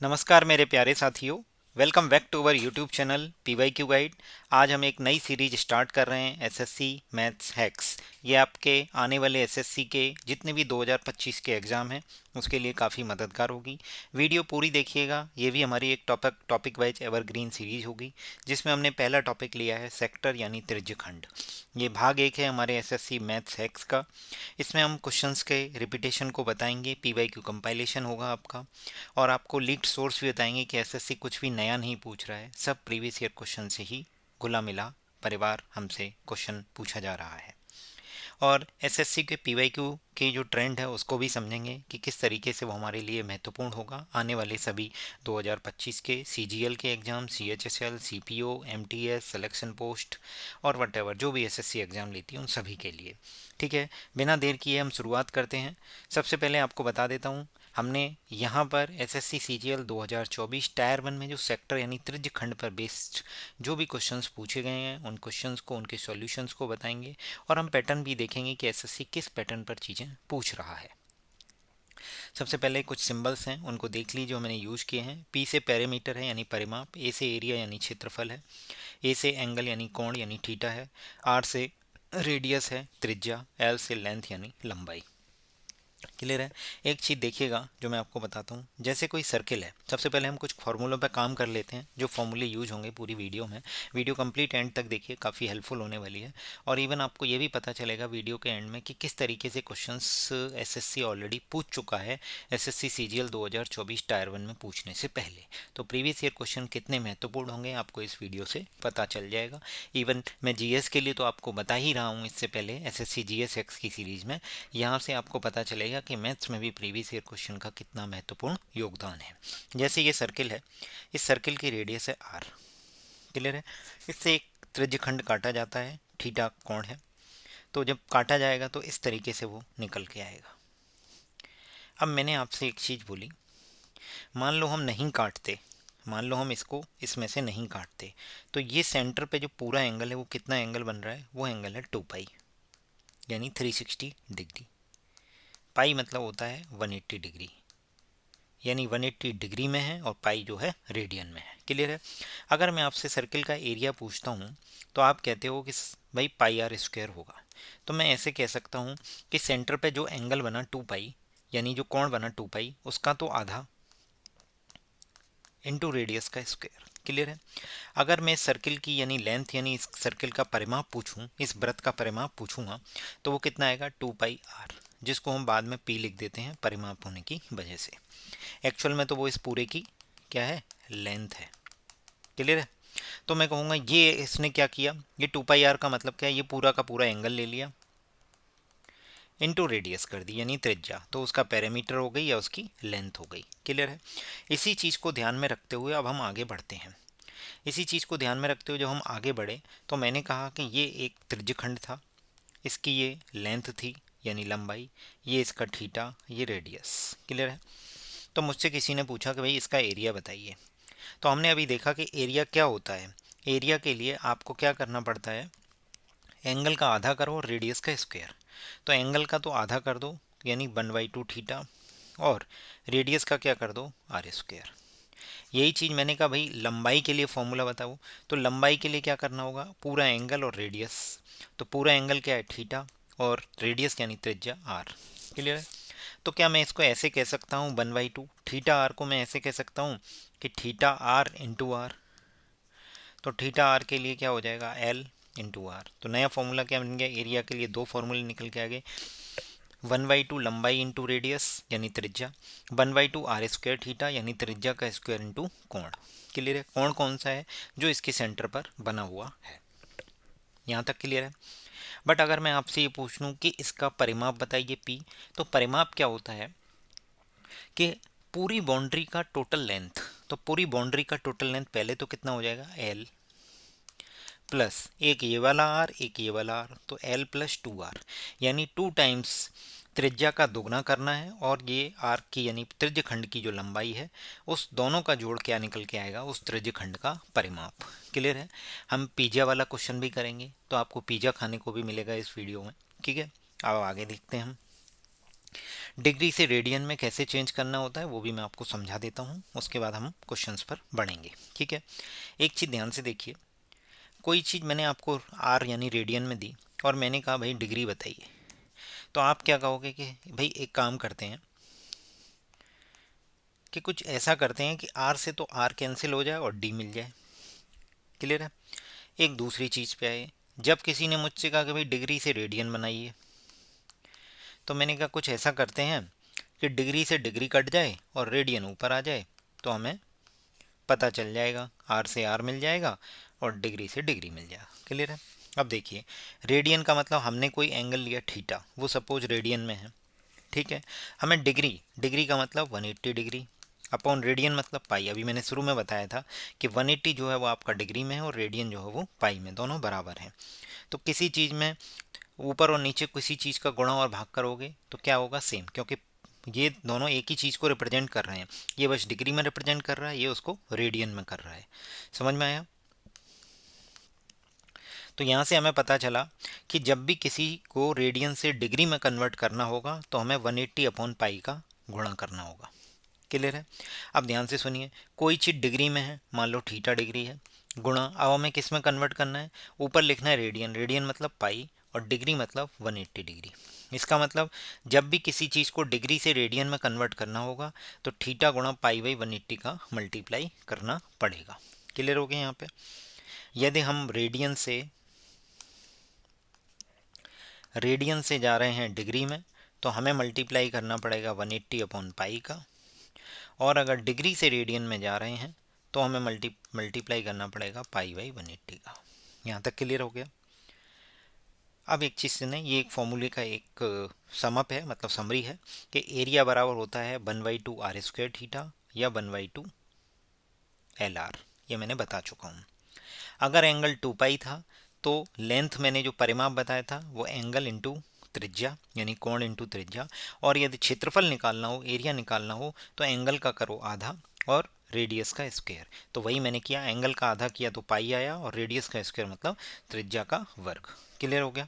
नमस्कार मेरे प्यारे साथियों। Welcome back to our YouTube channel PYQ guide. आज हम एक नई सीरीज स्टार्ट कर रहे हैं, एसएससी मैथ्स हैक्स। ये आपके आने वाले एसएससी के जितने भी 2025 के एग्ज़ाम हैं उसके लिए काफ़ी मददगार होगी। वीडियो पूरी देखिएगा। ये भी हमारी एक टॉपिक वाइज एवरग्रीन सीरीज होगी, जिसमें हमने पहला टॉपिक लिया है सेक्टर यानी त्रिज्यखंड। ये भाग एक है हमारे एसएससी मैथ्स हैक्स का। इसमें हम क्वेश्चंस के रिपीटेशन को बताएंगे, PYQ कंपाइलेशन होगा आपका, और आपको लीक्ड सोर्स भी बताएंगे कि एसएससी कुछ भी नया नहीं पूछ रहा है, सब प्रीवियस ईयर क्वेश्चन से ही घुला मिला परिवार हमसे क्वेश्चन पूछा जा रहा है। और एसएससी के PYQ के जो ट्रेंड है उसको भी समझेंगे कि किस तरीके से वो हमारे लिए महत्वपूर्ण होगा आने वाले सभी 2025 के CGL के exam, CHSL, CPO, MTS, selection post और वटेवर जो भी एसएससी एग्ज़ाम लेती है उन सभी के लिए। ठीक है, बिना देर किए हम शुरुआत करते हैं। सबसे पहले आपको बता देता हूँ, हमने यहाँ पर एसएससी CGL 2024 टायर 1 में जो सेक्टर यानी त्रिज्य खंड पर बेस्ड जो भी क्वेश्चंस पूछे गए हैं उन क्वेश्चंस को, उनके सॉल्यूशंस को बताएंगे, और हम पैटर्न भी देखेंगे कि एसएससी किस पैटर्न पर चीज़ें पूछ रहा है। सबसे पहले कुछ सिंबल्स हैं उनको देख लीजिए जो मैंने यूज़ किए हैं। P से पैरामीटर है यानी परिमाप, A से एरिया यानी क्षेत्रफल है, A से एंगल यानी कोण यानी थीटा है, R से रेडियस है त्रिज्या, L से लेंथ यानी लंबाई। क्लियर है। एक चीज़ देखिएगा जो मैं आपको बताता हूँ, जैसे कोई सर्किल है, सबसे पहले हम कुछ फॉर्मूलों पर काम कर लेते हैं जो फॉर्मूले यूज होंगे पूरी वीडियो में। वीडियो कंप्लीट एंड तक देखिए, काफ़ी हेल्पफुल होने वाली है। और इवन आपको ये भी पता चलेगा वीडियो के एंड में कि किस तरीके से क्वेश्चंस एसएससी ऑलरेडी पूछ चुका है एसएससी सीजीएल 2024 टायर 1 में पूछने से पहले। तो प्रीवियस ईयर क्वेश्चन कितने महत्वपूर्ण होंगे आपको इस वीडियो से पता चल जाएगा। इवन मैं जीएस के लिए तो आपको बता ही रहा हूँ इससे पहले एसएससी जीएस एक्स की सीरीज में। यहाँ से आपको पता चलेगा कि मैथ्स में भी प्रीवियस ईयर क्वेश्चन का कितना महत्वपूर्ण योगदान है। जैसे ये सर्किल है, इस सर्किल की रेडियस है r। क्लियर है। इससे एक त्रिज्यखंड काटा जाता है, थीटा कोण है। तो जब काटा जाएगा तो इस तरीके से वो निकल के आएगा। अब मैंने आपसे एक चीज़ बोली, मान लो हम नहीं काटते, मान लो हम इसको इसमें से नहीं काटते, तो ये सेंटर पे जो पूरा एंगल है वो कितना एंगल बन रहा है, वो एंगल है 2 पाई यानी 360 डिग्री। पाई मतलब होता है 180 डिग्री, यानी 180 डिग्री में है, और पाई जो है रेडियन में है। क्लियर है। अगर मैं आपसे सर्किल का एरिया पूछता हूँ तो आप कहते हो कि भाई पाई आर स्क्वायर होगा, तो मैं ऐसे कह सकता हूँ कि सेंटर पे जो एंगल बना 2 पाई यानी जो कोण बना 2 पाई उसका तो आधा इंटू रेडियस का स्क्वायर। क्लियर है। अगर मैं सर्किल की यानी लेंथ यानी इस सर्किल का परिमाप पूछूं, इस वृत्त का परिमाप पूछूंगा, तो वो कितना आएगा 2 पाई आर, जिसको हम बाद में पी लिख देते हैं परिमाप होने की वजह से। एक्चुअल में तो वो इस पूरे की क्या है, लेंथ है। क्लियर है। तो मैं कहूँगा ये इसने क्या किया, ये 2 पाई आर का मतलब क्या है, ये पूरा का पूरा एंगल ले लिया, इंटू रेडियस कर दी यानी त्रिज्या, तो उसका पैरामीटर हो गई या उसकी लेंथ हो गई। क्लियर है। इसी चीज़ को ध्यान में रखते हुए अब हम आगे बढ़ते हैं। इसी चीज़ को ध्यान में रखते हुए जब हम आगे बढ़े तो मैंने कहा कि ये एक त्रिज्यखंड था, इसकी ये लेंथ थी यानी लंबाई, ये इसका थीटा, ये रेडियस। क्लियर है। तो मुझसे किसी ने पूछा कि भाई इसका एरिया बताइए। तो हमने अभी देखा कि एरिया क्या होता है। एरिया के लिए आपको क्या करना पड़ता है, एंगल का आधा करो और रेडियस का स्क्वायर। तो एंगल का तो आधा कर दो यानी 1/2 थीटा, और रेडियस का क्या कर दो, आर स्क्वायर। यही चीज़ मैंने कहा भाई लंबाई के लिए फॉर्मूला बताओ, तो लंबाई के लिए क्या करना होगा, पूरा एंगल और रेडियस। तो पूरा एंगल क्या है थीटा, और रेडियस यानी त्रिज्या आर। क्लियर है। तो क्या मैं इसको ऐसे कह सकता हूँ 1/2 थीटा आर को मैं ऐसे कह सकता हूँ कि थीटा आर इंटू आर। तो थीटा आर के लिए क्या हो जाएगा, एल इंटू आर। तो नया फॉर्मूला क्या बन गया, एरिया के लिए दो फॉर्मूले निकल के आ गए। 1/2 लंबाई इंटू रेडियस यानी त्रिज्या, 1/2 आर स्क्वायर थीटा यानी त्रिज्या का स्क्वायर इंटू कोण। क्लियर है। कोण कौन सा है, जो इसके सेंटर पर बना हुआ है। यहाँ तक क्लियर है। बट अगर मैं आपसे ये पूछ लूँ कि इसका परिमाप बताइए पी, तो परिमाप क्या होता है कि पूरी बाउंड्री का टोटल लेंथ, तो पूरी बाउंड्री का टोटल लेंथ पहले तो कितना हो जाएगा, एल प्लस एक ये वाला आर एक ये वाला आर, तो एल प्लस 2 आर, यानी 2 टाइम्स त्रिज्या का दोगुना करना है, और ये आर की यानी त्रिज्यखंड की जो लंबाई है उस दोनों का जोड़ क्या निकल के आएगा, उस त्रिज्यखंड का परिमाप। क्लियर है। हम पिज्जा वाला क्वेश्चन भी करेंगे तो आपको पिज्जा खाने को भी मिलेगा इस वीडियो में। ठीक है। अब आगे देखते हैं हम। डिग्री से रेडियन में कैसे चेंज करना होता है वो भी मैं आपको समझा देता हूँ, उसके बाद हम क्वेश्चंस पर बढ़ेंगे। ठीक है, एक चीज़ ध्यान से देखिए, कोई चीज़ मैंने आपको आर यानी रेडियन में दी और मैंने कहा भाई डिग्री बताइए, तो आप क्या कहोगे कि भाई एक काम करते हैं कि कुछ ऐसा करते हैं कि आर से तो आर कैंसिल हो जाए और डी मिल जाए। क्लियर है। एक दूसरी चीज़ पे आए, जब किसी ने मुझसे कहा कि भाई डिग्री से रेडियन बनाइए, तो मैंने कहा कुछ ऐसा करते हैं कि डिग्री से डिग्री कट जाए और रेडियन ऊपर आ जाए, तो हमें पता चल जाएगा, आर से आर मिल जाएगा और डिग्री से डिग्री मिल जाएगा। क्लियर है। अब देखिए, रेडियन का मतलब हमने कोई एंगल लिया थीटा, वो सपोज रेडियन में है। ठीक है, हमें डिग्री, डिग्री का मतलब 180 डिग्री अपॉन रेडियन मतलब पाई। अभी मैंने शुरू में बताया था कि 180 जो है वो आपका डिग्री में है और रेडियन जो है वो पाई में, दोनों बराबर हैं। तो किसी चीज़ में ऊपर और नीचे किसी चीज़ का गुणा और भाग करोगे तो क्या होगा, सेम, क्योंकि ये दोनों एक ही चीज़ को रिप्रेजेंट कर रहे हैं। ये बस डिग्री में रिप्रेजेंट कर रहा है, ये उसको रेडियन में कर रहा है। समझ में आया। तो यहाँ से हमें पता चला कि जब भी किसी को रेडियन से डिग्री में कन्वर्ट करना होगा तो हमें 180 अपॉन पाई का गुणा करना होगा। क्लियर है। अब ध्यान से सुनिए, कोई चीज़ डिग्री में है, मान लो थीटा डिग्री है, गुणा अब हमें किस में कन्वर्ट करना है, ऊपर लिखना है रेडियन, रेडियन मतलब पाई और डिग्री मतलब 180 डिग्री। इसका मतलब जब भी किसी चीज़ को डिग्री से रेडियन में कन्वर्ट करना होगा तो थीटा गुणा पाई बाई 180 का मल्टीप्लाई करना पड़ेगा। क्लियर हो गया। यहाँ पे यदि हम रेडियन से जा रहे हैं डिग्री में तो हमें मल्टीप्लाई करना पड़ेगा 180 अपॉन पाई का, और अगर डिग्री से रेडियन में जा रहे हैं तो हमें मल्टीप्लाई करना पड़ेगा पाई बाई 180 का। यहाँ तक क्लियर हो गया। अब एक चीज़ सुने, ये एक फॉर्मूले का एक समअप है, मतलब समरी है कि एरिया बराबर होता है 1/2 आर स्क्वायर थीटा या 1/2 एल आर। ये मैंने बता चुका हूँ। अगर एंगल 2 पाई था तो लेंथ मैंने जो परिमाप बताया था वो एंगल इंटू त्रिज्या यानी कोण इंटू त्रिज्या, और यदि क्षेत्रफल निकालना हो, एरिया निकालना हो, तो एंगल का करो आधा और रेडियस का स्क्वायर। तो वही मैंने किया, एंगल का आधा किया तो पाई आया और रेडियस का स्क्वायर मतलब त्रिज्या का वर्ग। क्लियर हो गया।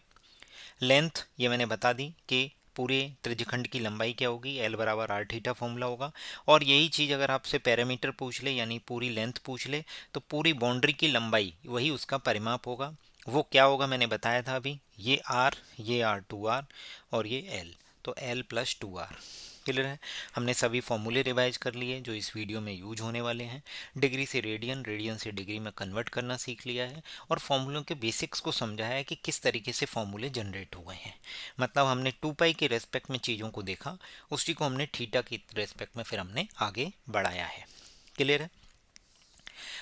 लेंथ ये मैंने बता दी कि पूरे त्रिज्यखंड की लंबाई क्या होगी, एल बराबर आर थीटा फॉर्मूला होगा। और यही चीज़ अगर आपसे पैरामीटर पूछ ले यानी पूरी लेंथ पूछ ले तो पूरी बाउंड्री की लंबाई वही उसका परिमाप होगा। वो क्या होगा मैंने बताया था अभी, ये आर 2r और ये एल, तो एल प्लस 2r। क्लियर है। हमने सभी फॉर्मूले रिवाइज कर लिए जो इस वीडियो में यूज होने वाले हैं। डिग्री से रेडियन, रेडियन से डिग्री में कन्वर्ट करना सीख लिया है और फॉर्मूलों के बेसिक्स को समझा है कि किस तरीके से फॉर्मूले जनरेट हुए हैं। मतलब हमने 2 पाई के रेस्पेक्ट में चीज़ों को देखा, उसी को हमने थीटा की रेस्पेक्ट में फिर हमने आगे बढ़ाया है। क्लियर है।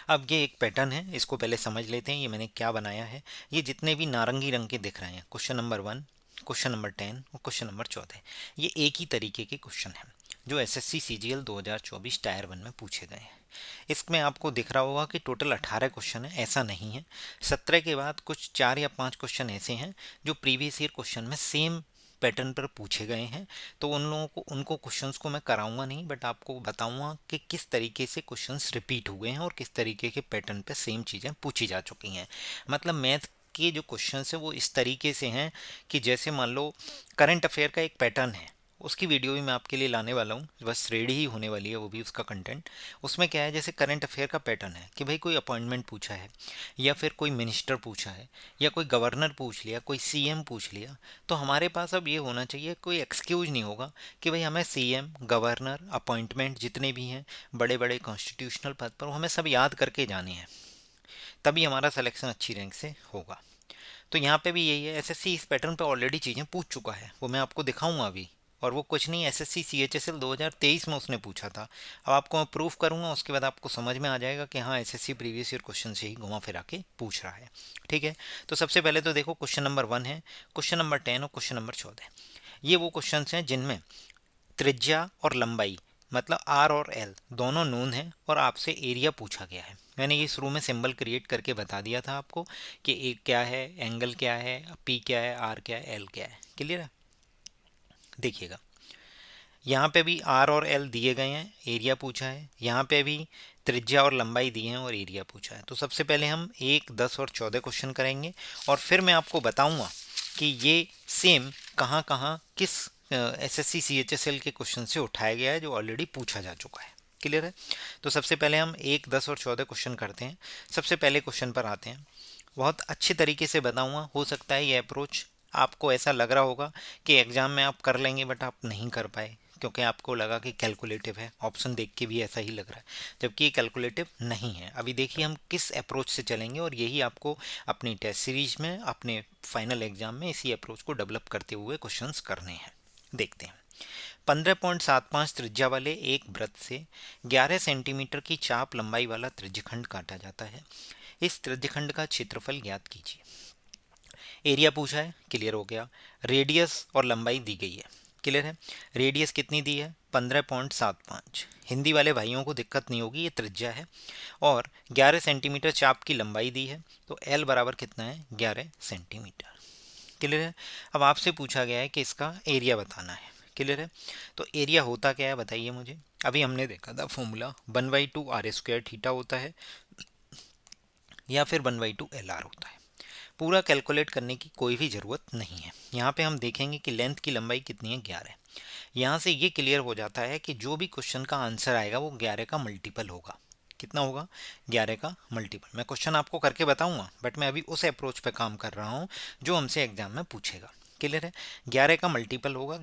अब ये एक पैटर्न है, इसको पहले समझ लेते हैं। ये मैंने क्या बनाया है, ये जितने भी नारंगी रंग के दिख रहे हैं, क्वेश्चन नंबर 1, क्वेश्चन नंबर 10 और क्वेश्चन नंबर 14, ये एक ही तरीके के क्वेश्चन हैं जो एसएससी सीजीएल 2024 टायर 1 में पूछे गए हैं। इसमें आपको दिख रहा होगा कि टोटल 18 क्वेश्चन है, ऐसा नहीं है। 17 के बाद कुछ 4 या 5 क्वेश्चन ऐसे हैं जो प्रीवियस ईयर क्वेश्चन में सेम पैटर्न पर पूछे गए हैं। तो उन लोगों को, उनको क्वेश्चंस को मैं कराऊंगा नहीं, बट आपको बताऊंगा कि किस तरीके से क्वेश्चंस रिपीट हुए हैं और किस तरीके के पैटर्न पे सेम चीज़ें पूछी जा चुकी हैं। मतलब मैथ के जो क्वेश्चंस हैं वो इस तरीके से हैं कि जैसे मान लो करंट अफेयर का एक पैटर्न है, उसकी वीडियो भी मैं आपके लिए लाने वाला हूँ, बस रेडी ही होने वाली है वो भी उसका कंटेंट। उसमें क्या है, जैसे करंट अफेयर का पैटर्न है कि भाई कोई अपॉइंटमेंट पूछा है या फिर कोई मिनिस्टर पूछा है या कोई गवर्नर पूछ लिया, कोई सीएम पूछ लिया, तो हमारे पास अब ये होना चाहिए, कोई एक्सक्यूज नहीं होगा कि भाई हमें सीएम, गवर्नर, अपॉइंटमेंट जितने भी हैं बड़े बड़े कॉन्स्टिट्यूशनल पद पर, वो हमें सब याद करके जाने हैं, तभी हमारा सिलेक्शन अच्छी रैंक से होगा। तो यहाँ पे भी यही है, एसएससी इस पैटर्न पे ऑलरेडी चीज़ें पूछ चुका है, वो मैं आपको दिखाऊंगा अभी। और वो कुछ नहीं, एसएससी सीएचएसएल 2023 में उसने पूछा था। अब आपको मैं प्रूफ करूंगा, उसके बाद आपको समझ में आ जाएगा कि हाँ एसएससी प्रीवियस ईयर क्वेश्चन से ही घुमा फिरा के पूछ रहा है। ठीक है। तो सबसे पहले तो देखो क्वेश्चन नंबर 1 है, क्वेश्चन नंबर 10 और क्वेश्चन नंबर 14। ये वो क्वेश्चन हैं जिनमें त्रिज्या और लंबाई मतलब आर और एल दोनों नोन है और आपसे एरिया पूछा गया है। मैंने ये शुरू में सिंबल क्रिएट करके बता दिया था आपको कि एक क्या है, एंगल क्या है, पी क्या है, आर क्या है, एल क्या है। क्लियर है। देखिएगा, यहाँ पे भी आर और एल दिए गए हैं, एरिया पूछा है। यहाँ पे भी त्रिज्या और लंबाई दिए हैं और एरिया पूछा है। तो सबसे पहले हम 1, 10 और 14 क्वेश्चन करेंगे और फिर मैं आपको बताऊंगा कि ये सेम कहाँ कहाँ किस एसएससी सीएचएसएल के क्वेश्चन से उठाया गया है, जो ऑलरेडी पूछा जा चुका है। क्लियर है? तो सबसे पहले हम 1, 10 और 14 क्वेश्चन करते हैं। सबसे पहले क्वेश्चन पर आते हैं। बहुत अच्छे तरीके से बताऊंगा। हो सकता है ये अप्रोच आपको ऐसा लग रहा होगा कि एग्जाम में आप कर लेंगे, बट आप नहीं कर पाए क्योंकि आपको लगा कि कैलकुलेटिव है। ऑप्शन देख के भी ऐसा ही लग रहा है, जबकि ये कैलकुलेटिव नहीं है। अभी देखिए हम किस अप्रोच से चलेंगे, और यही आपको अपनी टेस्ट सीरीज में, अपने फाइनल एग्जाम में इसी अप्रोच को डेवलप करते हुए क्वेश्चंस करने हैं। देखते हैं। 15.75 त्रिज्या वाले एक वृत्त से 11 सेंटीमीटर की चाप लंबाई वाला त्रिज्यखंड काटा जाता है। इस त्रिज्यखंड का क्षेत्रफल ज्ञात कीजिए। एरिया पूछा है, क्लियर हो गया। रेडियस और लंबाई दी गई है, क्लियर है। रेडियस कितनी दी है? 15.75। हिंदी वाले भाइयों को दिक्कत नहीं होगी, ये त्रिज्या है। और 11 सेंटीमीटर चाप की लंबाई दी है, तो एल बराबर कितना है? 11 सेंटीमीटर। क्लियर है। अब आपसे पूछा गया है कि इसका एरिया बताना है। क्लियर है। तो एरिया होता क्या है बताइए मुझे। अभी हमने देखा था फॉर्मूला 1/2 आर स्क्वायर थीटा होता है, या फिर 1/2 एल आर होता है। पूरा कैलकुलेट करने की कोई भी ज़रूरत नहीं है। यहाँ पे हम देखेंगे कि लेंथ की लंबाई कितनी है? 11। यहाँ से ये क्लियर हो जाता है कि जो भी क्वेश्चन का आंसर आएगा वो 11 का मल्टीपल होगा। कितना होगा? 11 का मल्टीपल। मैं क्वेश्चन आपको करके बताऊंगा, बट मैं अभी उस अप्रोच पे काम कर रहा हूँ जो हमसे एग्जाम में पूछेगा। क्लियर है। 11 का मल्टीपल होगा,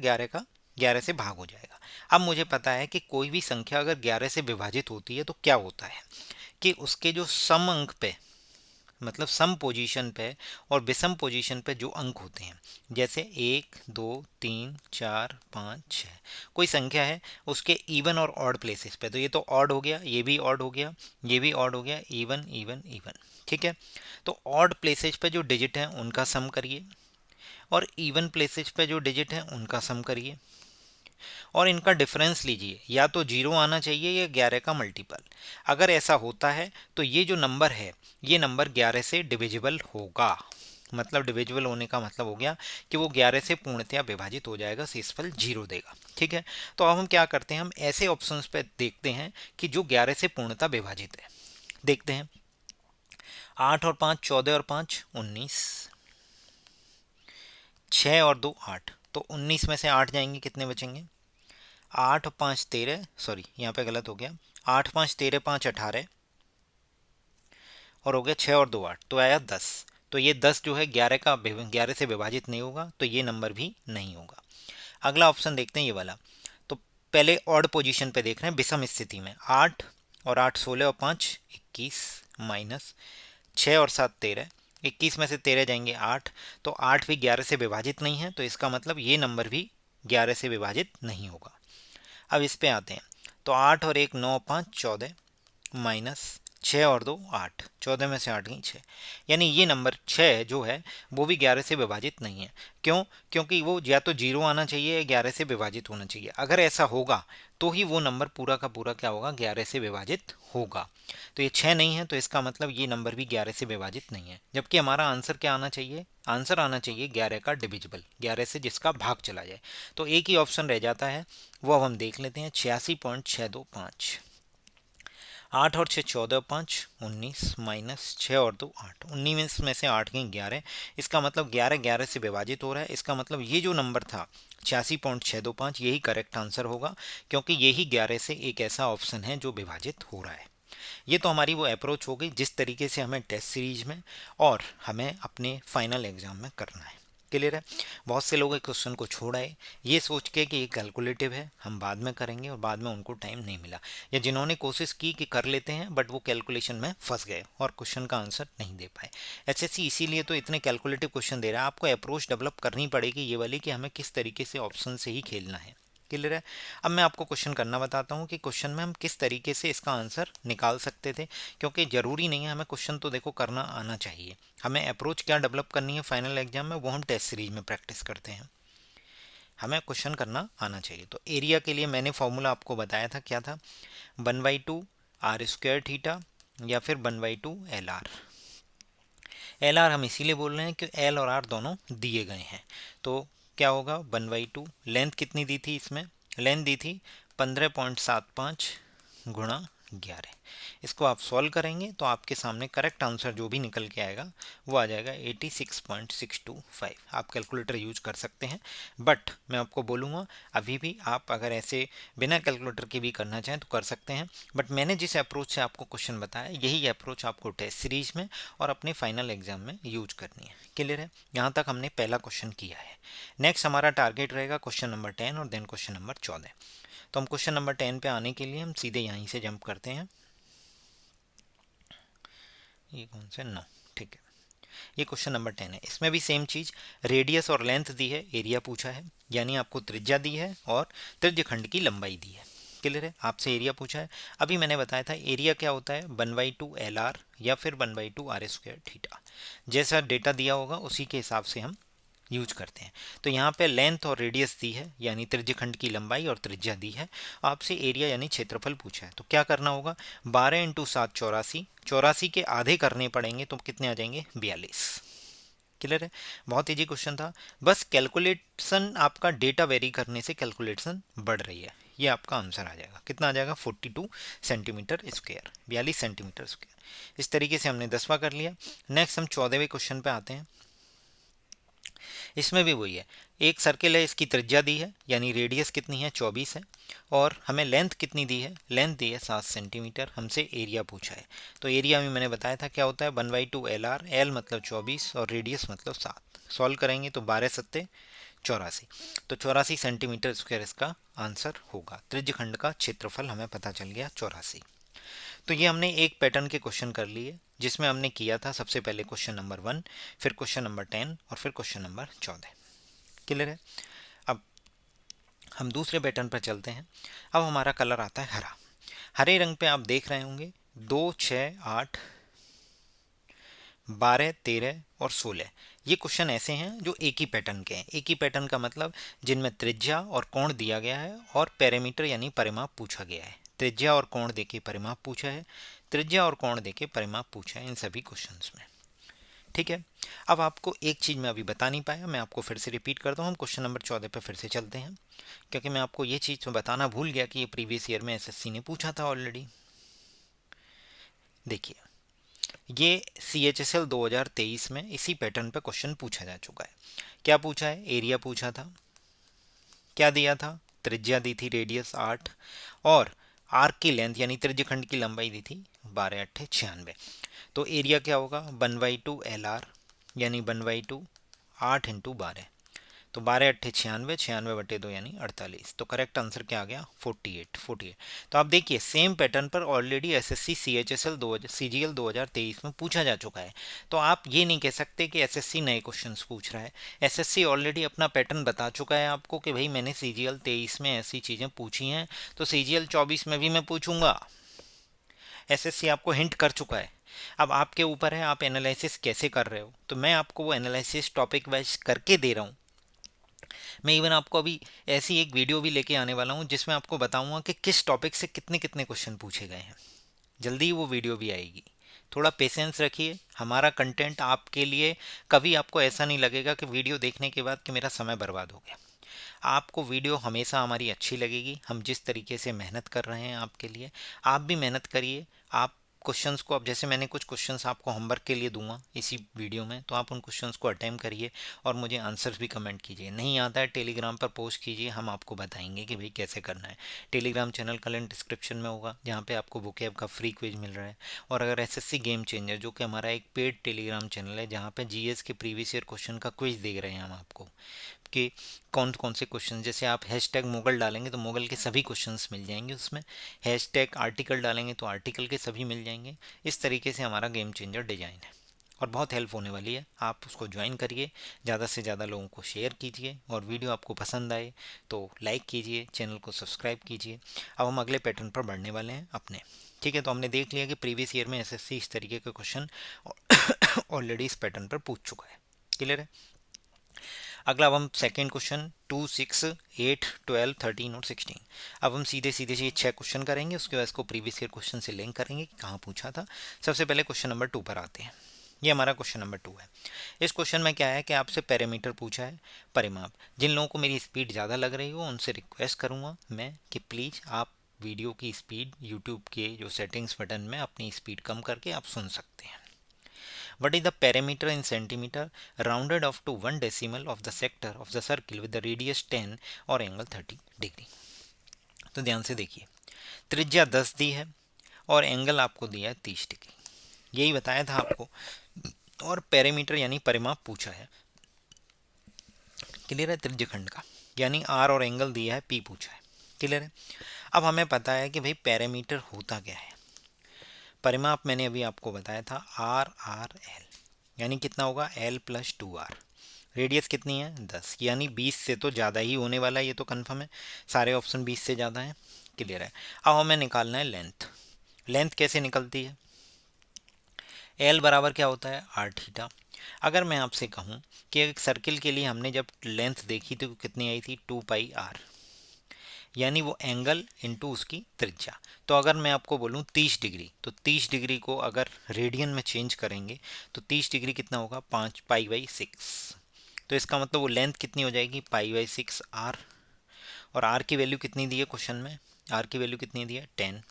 11 से भाग हो जाएगा। अब मुझे पता है कि कोई भी संख्या अगर 11 से विभाजित होती है तो क्या होता है कि उसके जो सम अंक पे, मतलब सम पोजीशन पे और विषम पोजीशन पे जो अंक होते हैं, जैसे 1, 2, 3, 4, 5, 6, कोई संख्या है उसके इवन और ऑड प्लेसेस पे, तो ये तो ऑड हो गया, ये भी ऑड हो गया, ये भी ऑड हो गया, इवन इवन इवन। ठीक है। तो ऑड प्लेसेस पे जो डिजिट हैं उनका सम करिए, और इवन प्लेसेस पे जो डिजिट हैं उनका सम करिए, और इनका डिफरेंस लीजिए। या तो 0 आना चाहिए या 11 का मल्टीपल। अगर ऐसा होता है तो ये जो नंबर है ये नंबर 11 से डिविजिबल होगा। मतलब डिविजिबल होने का मतलब हो गया कि वो 11 से पूर्णतया विभाजित हो जाएगा, शेषफल 0 देगा। ठीक है। तो अब हम क्या करते हैं, हम ऐसे ऑप्शंस पे देखते हैं कि जो 11 से पूर्णतः विभाजित है। देखते हैं। 8 और 5 14 और 5 19, 6 और 2 8, तो 19 में से 8 जाएंगे, कितने बचेंगे? 8 5 13, सॉरी यहाँ पे गलत हो गया। 8 5 13, 5 18, और हो गया 6 और 2 8, तो आया 10। तो ये 10 जो है 11 से विभाजित नहीं होगा, तो ये नंबर भी नहीं होगा। अगला ऑप्शन देखते हैं, ये वाला। तो पहले ऑड पोजीशन पे देख रहे हैं, विषम स्थिति में। 8 और 8 16 और 5 21, माइनस 6 और 7 13, 21 में से 13 जाएंगे 8, तो 8 भी 11 से विभाजित नहीं है, तो इसका मतलब ये नंबर भी 11 से विभाजित नहीं होगा। अब इस पे आते हैं। तो 8 और 1 9 5 14, माइनस 6 और 2 8, 14 में से 8 गई 6, यानी ये नंबर 6 जो है वो भी 11 से विभाजित नहीं है। क्यों? क्योंकि वो या तो 0 आना चाहिए या 11 से विभाजित होना चाहिए। अगर ऐसा होगा तो ही वो नंबर पूरा का पूरा क्या होगा? 11 से विभाजित होगा। तो ये 6 नहीं है, तो इसका मतलब ये नंबर भी 11 से विभाजित नहीं है। जबकि हमारा आंसर क्या आना चाहिए? आंसर आना चाहिए 11 का डिविजिबल, 11 से जिसका भाग चला जाए। तो एक ही ऑप्शन रह जाता है, वो अब हम देख लेते हैं। 86.625। 8 और 6 14, 5 19, माइनस 6 और 2 8, 19 में से 8 गई 11। इसका मतलब 11 11 से विभाजित हो रहा है। इसका मतलब ये जो नंबर था 86.625, यही करेक्ट आंसर होगा, क्योंकि यही 11 से एक ऐसा ऑप्शन है जो विभाजित हो रहा है। ये तो हमारी वो अप्रोच हो गई जिस तरीके से हमें टेस्ट सीरीज में और हमें अपने फाइनल एग्जाम में करना है। क्लियर है। बहुत से लोग क्वेश्चन को छोड़ आए ये सोच के कि ये कैलकुलेटिव है, हम बाद में करेंगे, और बाद में उनको टाइम नहीं मिला, या जिन्होंने कोशिश की कि कर लेते हैं बट वो कैलकुलेशन में फंस गए और क्वेश्चन का आंसर नहीं दे पाए। एसएससी इसीलिए तो इतने कैलकुलेटिव क्वेश्चन दे रहा है। आपको अप्रोच डेवलप करनी पड़ेगी ये वाली, कि हमें किस तरीके से ऑप्शन से ही खेलना है। क्लियर है। अब मैं आपको क्वेश्चन करना बताता हूँ कि क्वेश्चन में हम किस तरीके से इसका आंसर निकाल सकते थे, क्योंकि ज़रूरी नहीं है हमें क्वेश्चन तो देखो करना आना चाहिए। हमें अप्रोच क्या डेवलप करनी है फाइनल एग्जाम में, वो हम टेस्ट सीरीज में प्रैक्टिस करते हैं। हमें क्वेश्चन करना आना चाहिए। तो एरिया के लिए मैंने फॉर्मूला आपको बताया था, क्या था? 1/2 आर स्क्वायर थीटा, या फिर 1/2 एल आर। एल आर हम इसीलिए बोल रहे हैं कि एल और आर दोनों दिए गए हैं। तो क्या होगा? 1/2। लेंथ कितनी दी थी इसमें? लेंथ दी थी 15.75 गुणा 11। इसको आप सॉल्व करेंगे तो आपके सामने करेक्ट आंसर जो भी निकल के आएगा वो आ जाएगा 86.625। आप कैलकुलेटर यूज कर सकते हैं, बट मैं आपको बोलूँगा अभी भी आप अगर ऐसे बिना कैलकुलेटर के भी करना चाहें तो कर सकते हैं, बट मैंने जिस अप्रोच से आपको क्वेश्चन बताया यही अप्रोच आपको टेस्ट सीरीज में और अपने फाइनल एग्जाम में यूज करनी है। क्लियर है? यहाँ तक हमने पहला क्वेश्चन किया है। नेक्स्ट हमारा टारगेट रहेगा क्वेश्चन नंबर 10 और देन क्वेश्चन नंबर 14। तो हम क्वेश्चन नंबर 10 पे आने के लिए हम सीधे यहीं से जंप करते हैं। ये कौन सा? नो, ठीक है। ये क्वेश्चन नंबर 10 है। इसमें भी सेम चीज़, रेडियस और लेंथ दी है, एरिया पूछा है, यानी आपको त्रिज्या दी है और त्रिज्यखंड की लंबाई दी है। क्लियर है? आपसे एरिया पूछा है। अभी मैंने बताया था एरिया क्या होता है, 1/2 LR या फिर 1/2 R² थीटा। जैसा डेटा दिया होगा उसी के हिसाब से हम यूज करते हैं। तो यहाँ पे लेंथ और रेडियस दी है, यानी त्रिज्यखंड की लंबाई और त्रिज्या दी है। आपसे एरिया यानी क्षेत्रफल पूछा है, तो क्या करना होगा, 12 × 7 84, 84 के आधे करने पड़ेंगे तो कितने आ जाएंगे, 42। क्लियर है? बहुत इजी क्वेश्चन था, बस कैलकुलेशन आपका डेटा वेरी करने से कैलकुलेशन बढ़ रही है। ये आपका आंसर आ जाएगा, कितना आ जाएगा, 42 सेंटीमीटर स्क्वायर, 42 सेंटीमीटर स्क्वायर। इस तरीके से हमने 10वां कर लिया। नेक्स्ट हम 14वें क्वेश्चन पे आते हैं। इसमें भी वही है, एक सर्किल है, इसकी त्रिज्या दी है, यानी रेडियस कितनी है, 24 है, और हमें लेंथ कितनी दी है, लेंथ दी है 7 सेंटीमीटर। हमसे एरिया पूछा है, तो एरिया में मैंने बताया था क्या होता है, 1/2 LR, L मतलब 24 और रेडियस मतलब 7। सॉल्व करेंगे तो 12 सत्ते 84, तो 84 सेंटीमीटर स्क्वायर इसका आंसर होगा। त्रिज्यखंड का क्षेत्रफल हमें पता चल गया 84। तो ये हमने एक पैटर्न के क्वेश्चन कर लिए, जिसमें हमने किया था सबसे पहले क्वेश्चन नंबर 1, फिर क्वेश्चन नंबर 10 और फिर क्वेश्चन नंबर 14। क्लियर है? अब हम दूसरे पैटर्न पर चलते हैं। अब हमारा कलर आता है हरा। हरे रंग पे आप देख रहे होंगे 2, 6, 8, 12, 13 और 16। ये क्वेश्चन ऐसे हैं जो एक ही पैटर्न के हैं। एक ही पैटर्न का मतलब जिनमें त्रिज्या और कोण दिया गया है और पैरामीटर यानी परिमाप पूछा गया है। त्रिज्या और कोण देके परिमाप पूछा है, त्रिज्या और कोण देके परिमाप पूछा है इन सभी क्वेश्चंस में। ठीक है? अब आपको एक चीज़ मैं अभी बता नहीं पाया, मैं आपको फिर से रिपीट करता हूँ। हम क्वेश्चन नंबर 14 पे फिर से चलते हैं, क्योंकि मैं आपको ये चीज़ बताना भूल गया कि ये प्रीवियस ईयर में एसएससी ने पूछा था ऑलरेडी। देखिए, ये CHSL 2023 में इसी पैटर्न पे क्वेश्चन पूछा जा चुका है। क्या पूछा है, एरिया पूछा था, क्या दिया था, त्रिज्या दी थी रेडियस 8, और आर्क की लेंथ यानी त्रिज्यखंड की लंबाई दी थी 12 × 8 = 96। तो एरिया क्या होगा, 1/2 LR, यानी 1/2 8 × 12, तो 12 × 8 = 96, 96/2 यानी 48। तो करेक्ट आंसर क्या आ गया, 48। तो आप देखिए सेम पैटर्न पर ऑलरेडी एसएससी CGL 2023 में पूछा जा चुका है। तो आप ये नहीं कह सकते कि एसएससी नए क्वेश्चंस पूछ रहा है। एसएससी ऑलरेडी अपना पैटर्न बता चुका है आपको कि भाई मैंने CGL 23 में ऐसी चीज़ें पूछी हैं, तो CGL 24 में भी मैं पूछूंगा। एसएससी आपको हिंट कर चुका है। अब आपके ऊपर है आप एनालिसिस कैसे कर रहे हो, तो मैं आपको वो एनालिसिस टॉपिक वाइज करके दे रहा हूँ। मैं इवन आपको अभी ऐसी एक वीडियो भी लेके आने वाला हूँ जिसमें आपको बताऊंगा कि किस टॉपिक से कितने कितने क्वेश्चन पूछे गए हैं। जल्दी ही वो वीडियो भी आएगी। थोड़ा पेशेंस रखिए, हमारा कंटेंट आपके लिए कभी आपको ऐसा नहीं लगेगा कि वीडियो देखने के बाद कि मेरा समय बर्बाद हो गया। आपको वीडियो हमेशा हमारी अच्छी लगेगी। हम जिस तरीके से मेहनत कर रहे हैं आपके लिए, आप भी मेहनत करिए। आप क्वेश्चंस को, अब जैसे मैंने कुछ क्वेश्चंस आपको होमवर्क के लिए दूंगा इसी वीडियो में, तो आप उन क्वेश्चंस को अटेम्प्ट करिए और मुझे आंसर्स भी कमेंट कीजिए। नहीं आता है टेलीग्राम पर पोस्ट कीजिए, हम आपको बताएंगे कि भाई कैसे करना है। टेलीग्राम चैनल का लिंक डिस्क्रिप्शन में होगा, जहाँ पे आपको वोकैब का फ्री क्विज मिल रहा है। और अगर एसएससी गेम चेंजर, जो कि हमारा एक पेड टेलीग्राम चैनल है, जहाँ पे जीएस के प्रीवियस ईयर क्वेश्चन का क्विज दे रहे हैं हम आपको, कि कौन कौन से क्वेश्चन, जैसे आप हैशटैग मुगल डालेंगे तो मुगल के सभी क्वेश्चंस मिल जाएंगे उसमें, हैशटैग आर्टिकल डालेंगे तो आर्टिकल के सभी मिल जाएंगे। इस तरीके से हमारा गेम चेंजर डिज़ाइन है और बहुत हेल्प होने वाली है। आप उसको ज्वाइन करिए, ज़्यादा से ज़्यादा लोगों को शेयर कीजिए, और वीडियो आपको पसंद आए तो लाइक कीजिए, चैनल को सब्सक्राइब कीजिए। अब हम अगले पैटर्न पर बढ़ने वाले हैं अपने। ठीक है? तो हमने देख लिया कि प्रीवियस ईयर में एसएससी इस तरीके के क्वेश्चन ऑलरेडी इस पैटर्न पर पूछ चुका है। क्लियर है? अगला अब हम सेकेंड क्वेश्चन 2, 6, 8, 12, 13 और 16। अब हम सीधे सीधे ये 6 क्वेश्चन करेंगे, उसके बाद इसको प्रीवियस ईयर क्वेश्चन से लिंक करेंगे कि कहाँ पूछा था। सबसे पहले क्वेश्चन नंबर 2 पर आते हैं। ये हमारा क्वेश्चन नंबर 2 है। इस क्वेश्चन में क्या है कि आपसे पैरामीटर पूछा है, परिमाप। जिन लोगों को मेरी स्पीड ज़्यादा लग रही हो उनसे रिक्वेस्ट करूँगा मैं कि प्लीज़ आप वीडियो की स्पीड यूट्यूब के जो सेटिंग्स बटन में अपनी स्पीड कम करके आप सुन सकते हैं। What is the perimeter in centimeter rounded off to 1 decimal of the sector of the circle with the radius 10 और एंगल 30 डिग्री। तो ध्यान से देखिए, त्रिज्या 10 दी है और एंगल आपको दिया है 30 डिग्री, यही बताया था आपको, और पेरीमीटर यानी परिमाप पूछा है। क्लियर है? त्रिज्यखंड का यानी आर और एंगल दिया है, पी पूछा है। क्लियर है? अब हमें पता है कि भाई पेरीमीटर होता क्या है। परिमाप मैंने अभी आपको बताया था आर आर एल, यानी कितना होगा एल प्लस 2 आर। रेडियस कितनी है 10, यानी 20 से तो ज़्यादा ही होने वाला है, ये तो कंफर्म है, सारे ऑप्शन 20 से ज़्यादा हैं। क्लियर है? अब हमें निकालना है लेंथ। लेंथ कैसे निकलती है? एल बराबर क्या होता है आर थीटा। अगर मैं आपसे कहूँ कि एक सर्किल के लिए हमने जब लेंथ देखी थी तो कितनी आई थी 2 पाई आर, यानी वो एंगल इनटू उसकी त्रिज्या। तो अगर मैं आपको बोलूँ 30 डिग्री, तो 30 डिग्री को अगर रेडियन में चेंज करेंगे तो 30 डिग्री कितना होगा 5 पाई/6। तो इसका मतलब वो लेंथ कितनी हो जाएगी पाई/6 आर। और आर की वैल्यू कितनी दी है क्वेश्चन में? आर की वैल्यू कितनी दी है 10,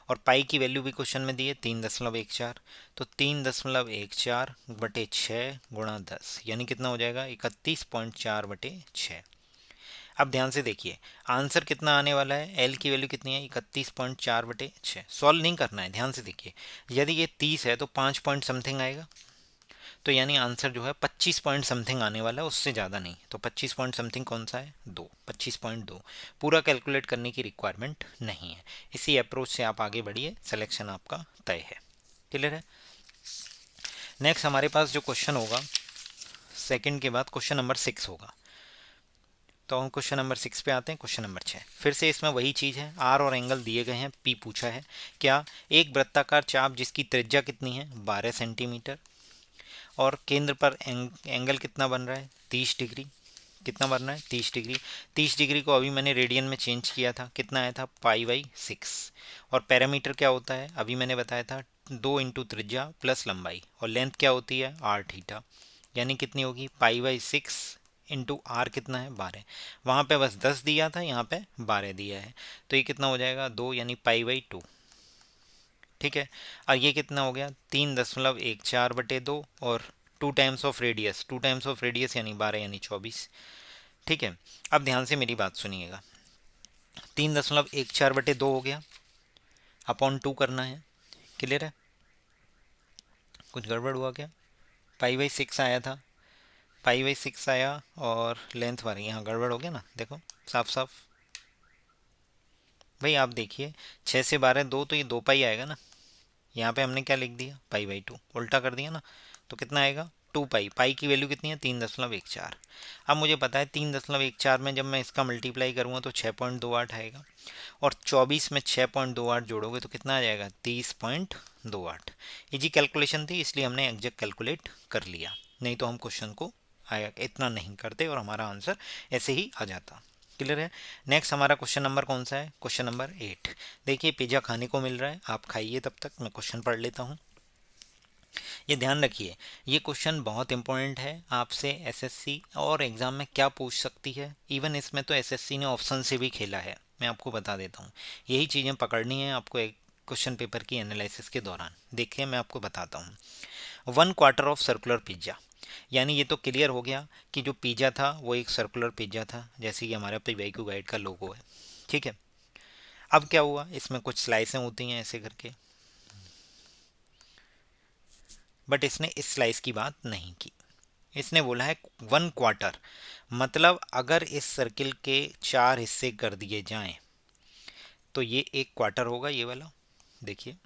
और पाई की वैल्यू भी क्वेश्चन में दी है 3.14। तो 3.14/6 यानी कितना हो जाएगा 31.4/6। अब ध्यान से देखिए, आंसर कितना आने वाला है, एल की वैल्यू कितनी है 31.4/6। सॉल्व नहीं करना है, ध्यान से देखिए, यदि ये 30 है तो 5 पॉइंट समथिंग आएगा, तो यानी आंसर जो है 25 पॉइंट समथिंग आने वाला है, उससे ज़्यादा नहीं। तो 25 पॉइंट समथिंग कौन सा है 2, 25.2। पूरा कैलकुलेट करने की रिक्वायरमेंट नहीं है, इसी अप्रोच से आप आगे बढ़िए, सिलेक्शन आपका तय है। क्लियर है? नेक्स्ट हमारे पास जो क्वेश्चन होगा सेकंड के बाद क्वेश्चन नंबर 6 होगा। तो हम क्वेश्चन नंबर 6 पे आते हैं। क्वेश्चन नंबर 6 फिर से इसमें वही चीज़ है, आर और एंगल दिए गए हैं, पी पूछा है। क्या? एक वृत्ताकार चाप जिसकी त्रिज्या कितनी है 12 सेंटीमीटर और केंद्र पर एंगल कितना बन रहा है 30 डिग्री। कितना बन रहा है 30 डिग्री। 30 डिग्री को अभी मैंने रेडियन में चेंज किया था, कितना आया था पाई/6। और पैरामीटर क्या होता है अभी मैंने बताया था 2 इंटू त्रिज्या प्लस लंबाई, और लेंथ क्या होती है आर थीटा, यानी कितनी होगी पाई/6 इंटू आर कितना है 12। वहाँ पे बस 10 दिया था, यहाँ पे 12 दिया है, तो ये कितना हो जाएगा 2 यानी पाई/2। ठीक है? और ये कितना हो गया 3.14/2 और 2 times of radius, 2 times of radius यानी 12 यानी 24। ठीक है? अब ध्यान से मेरी बात सुनिएगा, 3.14/2 हो गया, अपॉन 2 करना है। क्लियर है? कुछ गड़बड़ हुआ क्या? पाई/6 आया था, पाई/6 आया और लेंथ बार यहाँ गड़बड़ हो गया ना, देखो साफ साफ। भाई आप देखिए 6 से 12 2, तो ये 2 पाई आएगा ना, यहाँ पे हमने क्या लिख दिया पाई/2, उल्टा कर दिया ना, तो कितना आएगा 2 पाई। पाई की वैल्यू कितनी है 3.14। अब मुझे पता है 3.14 में जब मैं इसका मल्टीप्लाई करूँगा तो 6.28 आएगा, और 24 में 6.28 जोड़ोगे तो कितना आ जाएगा 30.28। इजी कैलकुलेशन थी, इसलिए हमने एग्जैक्ट कैलकुलेट कर लिया, नहीं तो हम क्वेश्चन को आया इतना नहीं करते और हमारा आंसर ऐसे ही आ जाता। क्लियर है? नेक्स्ट हमारा क्वेश्चन नंबर कौन सा है? Question number 8। देखिए पिज़्ज़ा खाने को मिल रहा है, आप खाइए, तब तक मैं क्वेश्चन पढ़ लेता हूँ। ये ध्यान रखिए, ये क्वेश्चन बहुत इंपॉर्टेंट है, आपसे एसएससी और एग्ज़ाम में क्या पूछ सकती है। इवन इसमें तो एसएससी ने ऑप्शन से भी खेला है, मैं आपको बता देता हूँ। यही चीज़ें पकड़नी है आपको एक क्वेश्चन पेपर की एनालिसिस के दौरान। देखिए मैं आपको बताता हूँ, 1/4 ऑफ सर्कुलर पिज्ज़ा, यानी ये तो क्लियर हो गया कि जो पिज़्ज़ा था वो एक सर्कुलर पिज़्ज़ा था, जैसे कि हमारा पीवाईक्यू गाइड का लोगो है। ठीक है? अब क्या हुआ, इसमें कुछ स्लाइसें होती हैं ऐसे करके, बट इसने इस स्लाइस की बात नहीं की, इसने बोला है 1/4, मतलब अगर इस सर्किल के 4 हिस्से कर दिए जाएं तो ये 1/4 होगा, ये वाला देखिए,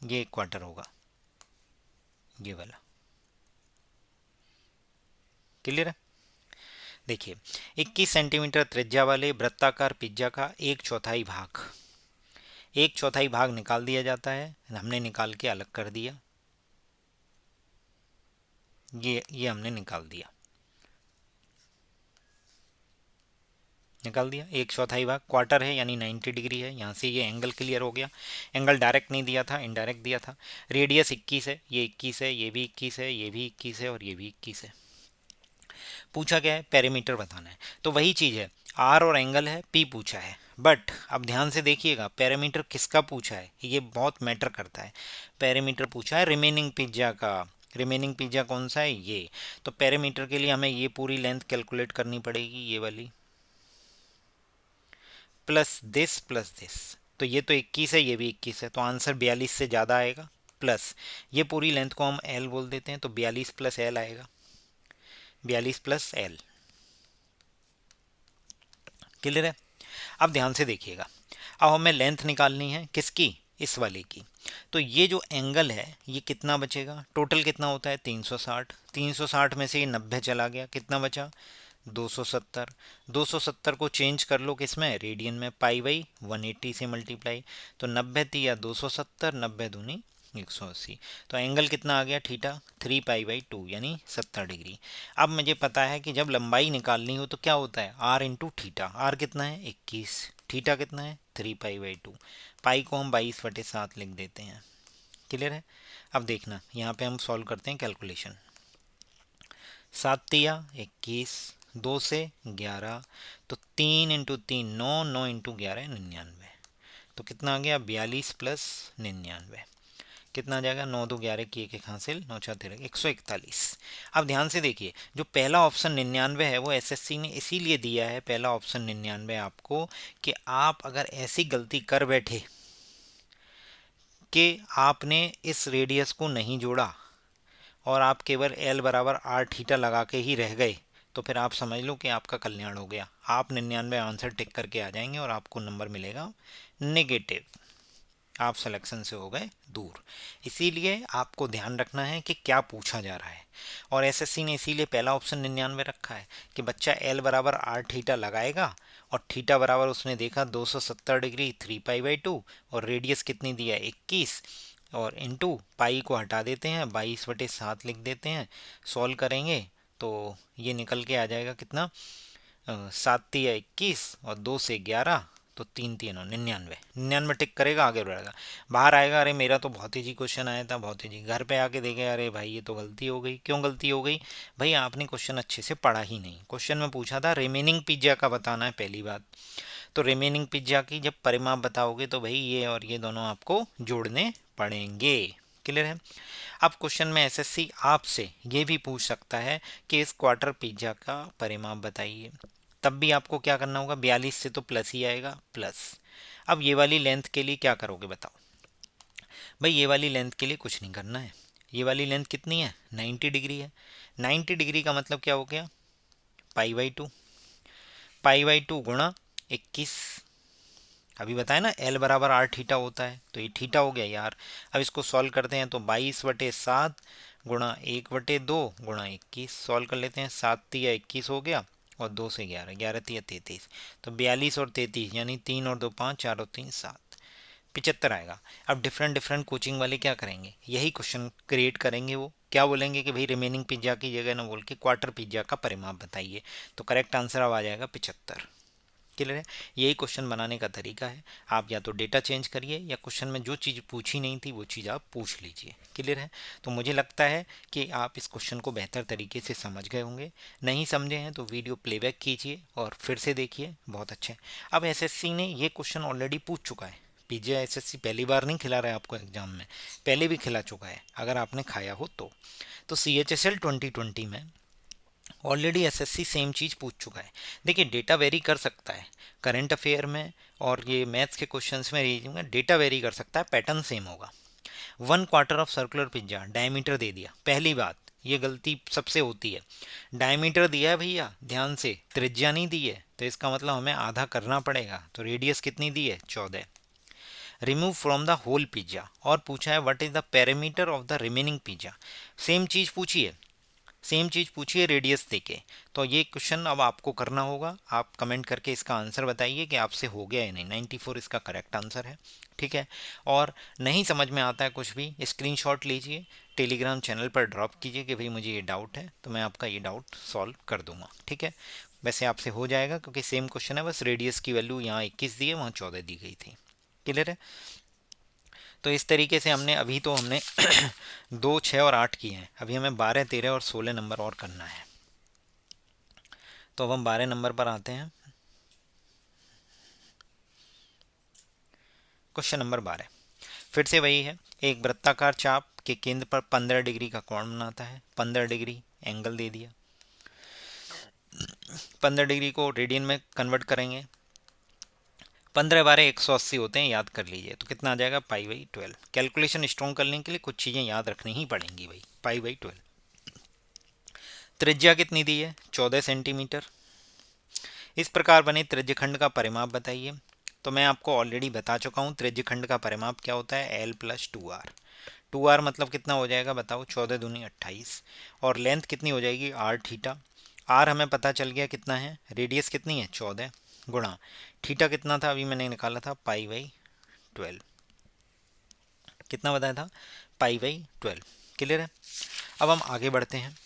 ये 1/4 होगा, ये वाला। क्लियर है? देखिए 21 सेंटीमीटर त्रिज्या वाले वृत्ताकार पिज्जा का 1/4 भाग, 1/4 भाग निकाल दिया जाता है, हमने निकाल के अलग कर दिया, ये हमने निकाल दिया, निकाल दिया। 1/4 भाग क्वार्टर है यानी 90 डिग्री है, यहाँ से ये एंगल क्लियर हो गया। एंगल डायरेक्ट नहीं दिया था, इनडायरेक्ट दिया था। रेडियस 21 है, ये 21 है, ये भी 21 है, ये भी 21 है और ये भी 21 है। पूछा गया है पेरीमीटर बताना है, तो वही चीज़ है, आर और एंगल है, पी पूछा है। बट अब ध्यान से देखिएगा, पैरामीटर किसका पूछा है, ये बहुत मैटर करता है। पैरामीटर पूछा है रिमेनिंग पिज्जा का। रिमेनिंग पिज्जा कौन सा है, ये। तो पैरामीटर के लिए हमें ये पूरी लेंथ कैलकुलेट करनी पड़ेगी, ये वाली, प्लस दिस। तो ये तो 21 है, ये भी 21 है, तो आंसर 42 से ज़्यादा आएगा। प्लस ये पूरी लेंथ को हम एल बोल देते हैं, तो 42 प्लस एल आएगा, 42 प्लस एल। क्लियर है। अब ध्यान से देखिएगा, अब हमें लेंथ निकालनी है किसकी, इस वाले की। तो ये जो एंगल है ये कितना बचेगा, टोटल कितना होता है 360, 360 में से ये 90 चला गया, कितना बचा 270। 270 को चेंज कर लो किस में, रेडियन में, पाई बाई 180 से मल्टीप्लाई। तो 90 तिया 270, 90 दूनी 180। तो एंगल कितना आ गया थीटा, 3 पाई बाई 2 यानी 70 डिग्री। अब मुझे पता है कि जब लंबाई निकालनी हो तो क्या होता है, आर इंटू थीटा। आर कितना है 21, थीटा कितना है 3 पाई बाई 2। पाई को हम 22/7 लिख देते हैं। क्लियर है। अब देखना यहाँ पे हम सॉल्व करते हैं कैलकुलेशन। 7 तिया 21, 2 से 11, तो 3 × 3 9, 9 × 11 99। तो कितना आ गया 42 प्लस 99, कितना आ जाएगा 9 2 11 की एक एक हासिल, 9 4 13, 141। अब ध्यान से देखिए, जो पहला ऑप्शन 99 है वो एसएससी ने इसीलिए दिया है, पहला ऑप्शन 99 आपको, कि आप अगर ऐसी गलती कर बैठे कि आपने इस रेडियस को नहीं जोड़ा और आप केवल एल बराबर आर थीटा लगा के ही रह गए, तो फिर आप समझ लो कि आपका कल्याण हो गया। आप 99 आंसर टिक करके आ जाएंगे और आपको नंबर मिलेगा नेगेटिव, आप सिलेक्शन से हो गए दूर। इसीलिए आपको ध्यान रखना है कि क्या पूछा जा रहा है। और एसएससी ने इसीलिए पहला ऑप्शन 99 रखा है कि बच्चा एल बराबर आर थीटा लगाएगा और थीटा बराबर उसने देखा 270 डिग्री 3 पाई बाई 2, और रेडियस कितनी दिया 21, और इंटू पाई को हटा देते हैं 22/7 लिख देते हैं। सॉल्व करेंगे तो ये निकल के आ जाएगा कितना, 7 तिया 21 और 2 से 11, तो 3 3 99, 99 टिक करेगा आगे बढ़ेगा। बाहर आएगा, अरे मेरा तो भौतिक जी क्वेश्चन आया था, भौतिक जी घर पे आके देखे, अरे भाई ये तो गलती हो गई। क्यों गलती हो गई भाई, आपने क्वेश्चन अच्छे से पढ़ा ही नहीं। क्वेश्चन में पूछा था रिमेनिंग पिज्जा का बताना है पहली बात, तो रिमेनिंग पिज्जा की जब परिमाप बताओगे तो भाई ये और ये दोनों आपको जोड़ने पड़ेंगे। क्लियर है। अब क्वेश्चन में एसएससी आपसे ये भी पूछ सकता है कि इस क्वार्टर पिज्जा का परिमाप बताइए, तब भी आपको क्या करना होगा, 42 से तो प्लस ही आएगा, प्लस। अब ये वाली लेंथ के लिए क्या करोगे बताओ भाई, ये वाली लेंथ के लिए कुछ नहीं करना है। ये वाली लेंथ कितनी है 90 डिग्री है। 90 डिग्री का मतलब क्या हो गया, पाई बाई 2, पाई बाई 2 गुणा 21। अभी बताया ना एल बराबर आर थीटा होता है, तो ये थीटा हो गया यार। अब इसको सॉल्व करते हैं तो 22/7 गुणा 1/2 गुणा 21, सॉल्व कर लेते हैं। 7 तिया 21 हो गया और 2 से 11, 11 तिया 33, तो 42 और 33 यानी 3 और 2 5, 4 और 3 7, 75 आएगा। अब डिफरेंट डिफरेंट कोचिंग वाले क्या करेंगे, यही क्वेश्चन क्रिएट करेंगे। वो क्या बोलेंगे कि भाई रिमेनिंग पिज्जा की जगह ना बोल के क्वार्टर पिज्जा का परिमाप बताइए, तो करेक्ट आंसर अब आ जाएगा 75। क्लियर है। यही क्वेश्चन बनाने का तरीका है। आप या तो डेटा चेंज करिए या क्वेश्चन में जो चीज़ पूछी नहीं थी वो चीज़ आप पूछ लीजिए। क्लियर है। तो मुझे लगता है कि आप इस क्वेश्चन को बेहतर तरीके से समझ गए होंगे। नहीं समझे हैं तो वीडियो प्लेबैक कीजिए और फिर से देखिए, बहुत अच्छे। अब एसएससी ने ये क्वेश्चन ऑलरेडी पूछ चुका है। पीजे एसएससी पहली बार नहीं खिला रहा है आपको एग्जाम में, पहले भी खिला चुका है अगर आपने खाया हो तो। CHSL 2020 में ऑलरेडी एसएससी सेम चीज़ पूछ चुका है। देखिए डेटा वेरी कर सकता है, करंट अफेयर में और ये मैथ्स के क्वेश्चंस में रीजनिंग में डेटा वेरी कर सकता है, पैटर्न सेम होगा। 1/4 ऑफ सर्कुलर पिज्जा, डायमीटर दे दिया, पहली बात ये गलती सबसे होती है। डायमीटर दिया है भैया ध्यान से, त्रिज्या नहीं दी है, तो इसका मतलब हमें आधा करना पड़ेगा। तो रेडियस कितनी दी है 14। Remove from the whole pizza, और पूछा है what is the perimeter of the remaining pizza, same चीज़ पूछी है, सेम चीज़ पूछिए रेडियस देके। तो ये क्वेश्चन अब आपको करना होगा। आप कमेंट करके इसका आंसर बताइए कि आपसे हो गया या नहीं। 94 इसका करेक्ट आंसर है। ठीक है। और नहीं समझ में आता है कुछ भी, स्क्रीनशॉट लीजिए, टेलीग्राम चैनल पर ड्रॉप कीजिए कि भाई मुझे ये डाउट है, तो मैं आपका ये डाउट सॉल्व कर दूंगा। ठीक है। वैसे आपसे हो जाएगा क्योंकि सेम क्वेश्चन है, बस रेडियस की वैल्यू यहाँ 21 दी है, वहाँ 14 दी गई थी। क्लियर है। तो इस तरीके से अभी तो हमने 2 6 और 8 किए हैं, अभी हमें 12 13 और 16 नंबर और करना है। तो अब हम 12 नंबर पर आते हैं। क्वेश्चन नंबर 12, फिर से वही है, एक वृत्ताकार चाप के केंद्र पर 15 डिग्री का कोण बनाता है। 15 डिग्री एंगल दे दिया, 15 डिग्री को रेडियन में कन्वर्ट करेंगे, 15 बारह 180 होते हैं, याद कर लीजिए। तो कितना आ जाएगा, π/12। कैलकुलेशन स्ट्रॉन्ग करने के लिए कुछ चीज़ें याद रखनी ही पड़ेंगी भाई। π/12। त्रिज्या कितनी दी है, 14 सेंटीमीटर। इस प्रकार बने त्रिज्यखंड का परिमाप बताइए। तो मैं आपको ऑलरेडी बता चुका हूँ त्रिज्यखंड का परिमाप क्या होता है, L+2R। 2R मतलब कितना हो जाएगा बताओ, 14 दूनी 28। और लेंथ कितनी हो जाएगी, आर थीटा। आर हमें पता चल गया कितना है, रेडियस कितनी है 14, गुणा थीटा कितना था अभी मैंने निकाला था, π/12। कितना बताया था, π/12। क्लियर है। अब हम आगे बढ़ते हैं।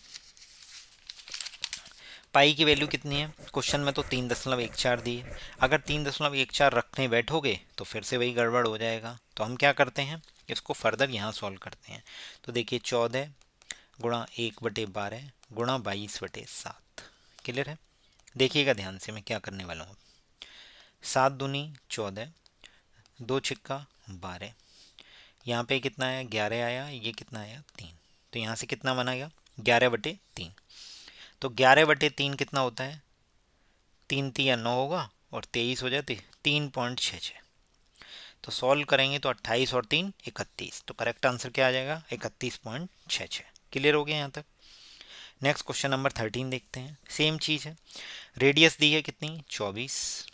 पाई की वैल्यू कितनी है, क्वेश्चन में तो 3.14 दी है। अगर 3.14 रखने बैठोगे तो फिर से वही गड़बड़ हो जाएगा। तो हम क्या करते हैं, इसको फर्दर यहाँ सॉल्व करते हैं। तो देखिए 14 गुणा 1/12 गुणा 22/7। क्लियर है। देखिएगा ध्यान से मैं क्या करने वाला हूँ। 7 दूनी 14, 2 छिक्का 12, यहाँ पे कितना आया 11 आया, ये कितना आया 3। तो यहाँ से कितना बना, 11/3। तो 11/3 कितना होता है, 3×3 = 9 होगा, और 23 हो जाते 3.66। तो सॉल्व करेंगे तो 28 और 3 31। तो करेक्ट आंसर क्या आ जाएगा, 31.66। क्लियर हो गया यहाँ तक। नेक्स्ट क्वेश्चन नंबर 13 देखते हैं। सेम चीज़ है, रेडियस दी है कितनी 24,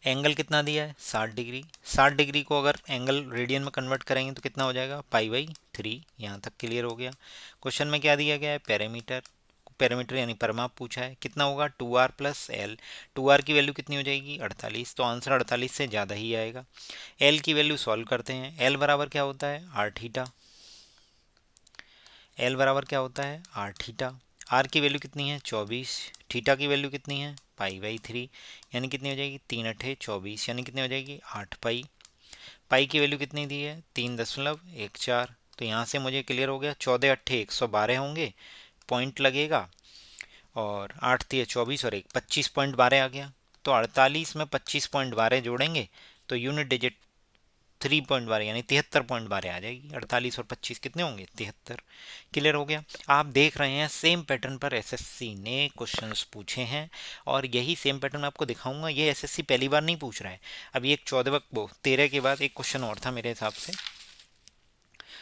एंगल कितना दिया है 60 डिग्री। 60 डिग्री को अगर एंगल रेडियन में कन्वर्ट करेंगे तो कितना हो जाएगा, π/3। यहाँ तक क्लियर हो गया। क्वेश्चन में क्या दिया गया है, पैरामीटर। पैरामीटर यानी परिमाप पूछा है, कितना होगा 2R + L। 2R की वैल्यू कितनी हो जाएगी 48। तो आंसर 48 से ज़्यादा ही आएगा। L की वैल्यू सॉल्व करते हैं। L बराबर क्या होता है, आर थीटा। L बराबर क्या होता है, आर थीटा। आर की वैल्यू कितनी है 24, थीटा की वैल्यू कितनी है π/3, यानी कितनी हो जाएगी 3×8 = 24, यानी कितनी हो जाएगी 8 पाई। पाई की वैल्यू कितनी दी है 3.14। तो यहाँ से मुझे क्लियर हो गया, 14×8 = 112 होंगे, पॉइंट लगेगा, और 8×3 = 24 और 1 25.12 आ गया। तो 48 में 25.12 जोड़ेंगे तो यूनिट डिजिट 3.12 यानी 73.12 आ जाएगी। 48 और 25 कितने होंगे, 73। क्लियर हो गया। आप देख रहे हैं सेम पैटर्न पर एसएससी ने क्वेश्चंस पूछे हैं, और यही सेम पैटर्न मैं आपको दिखाऊंगा। ये एसएससी पहली बार नहीं पूछ रहा है। अभी एक 13 के बाद एक क्वेश्चन और था मेरे हिसाब से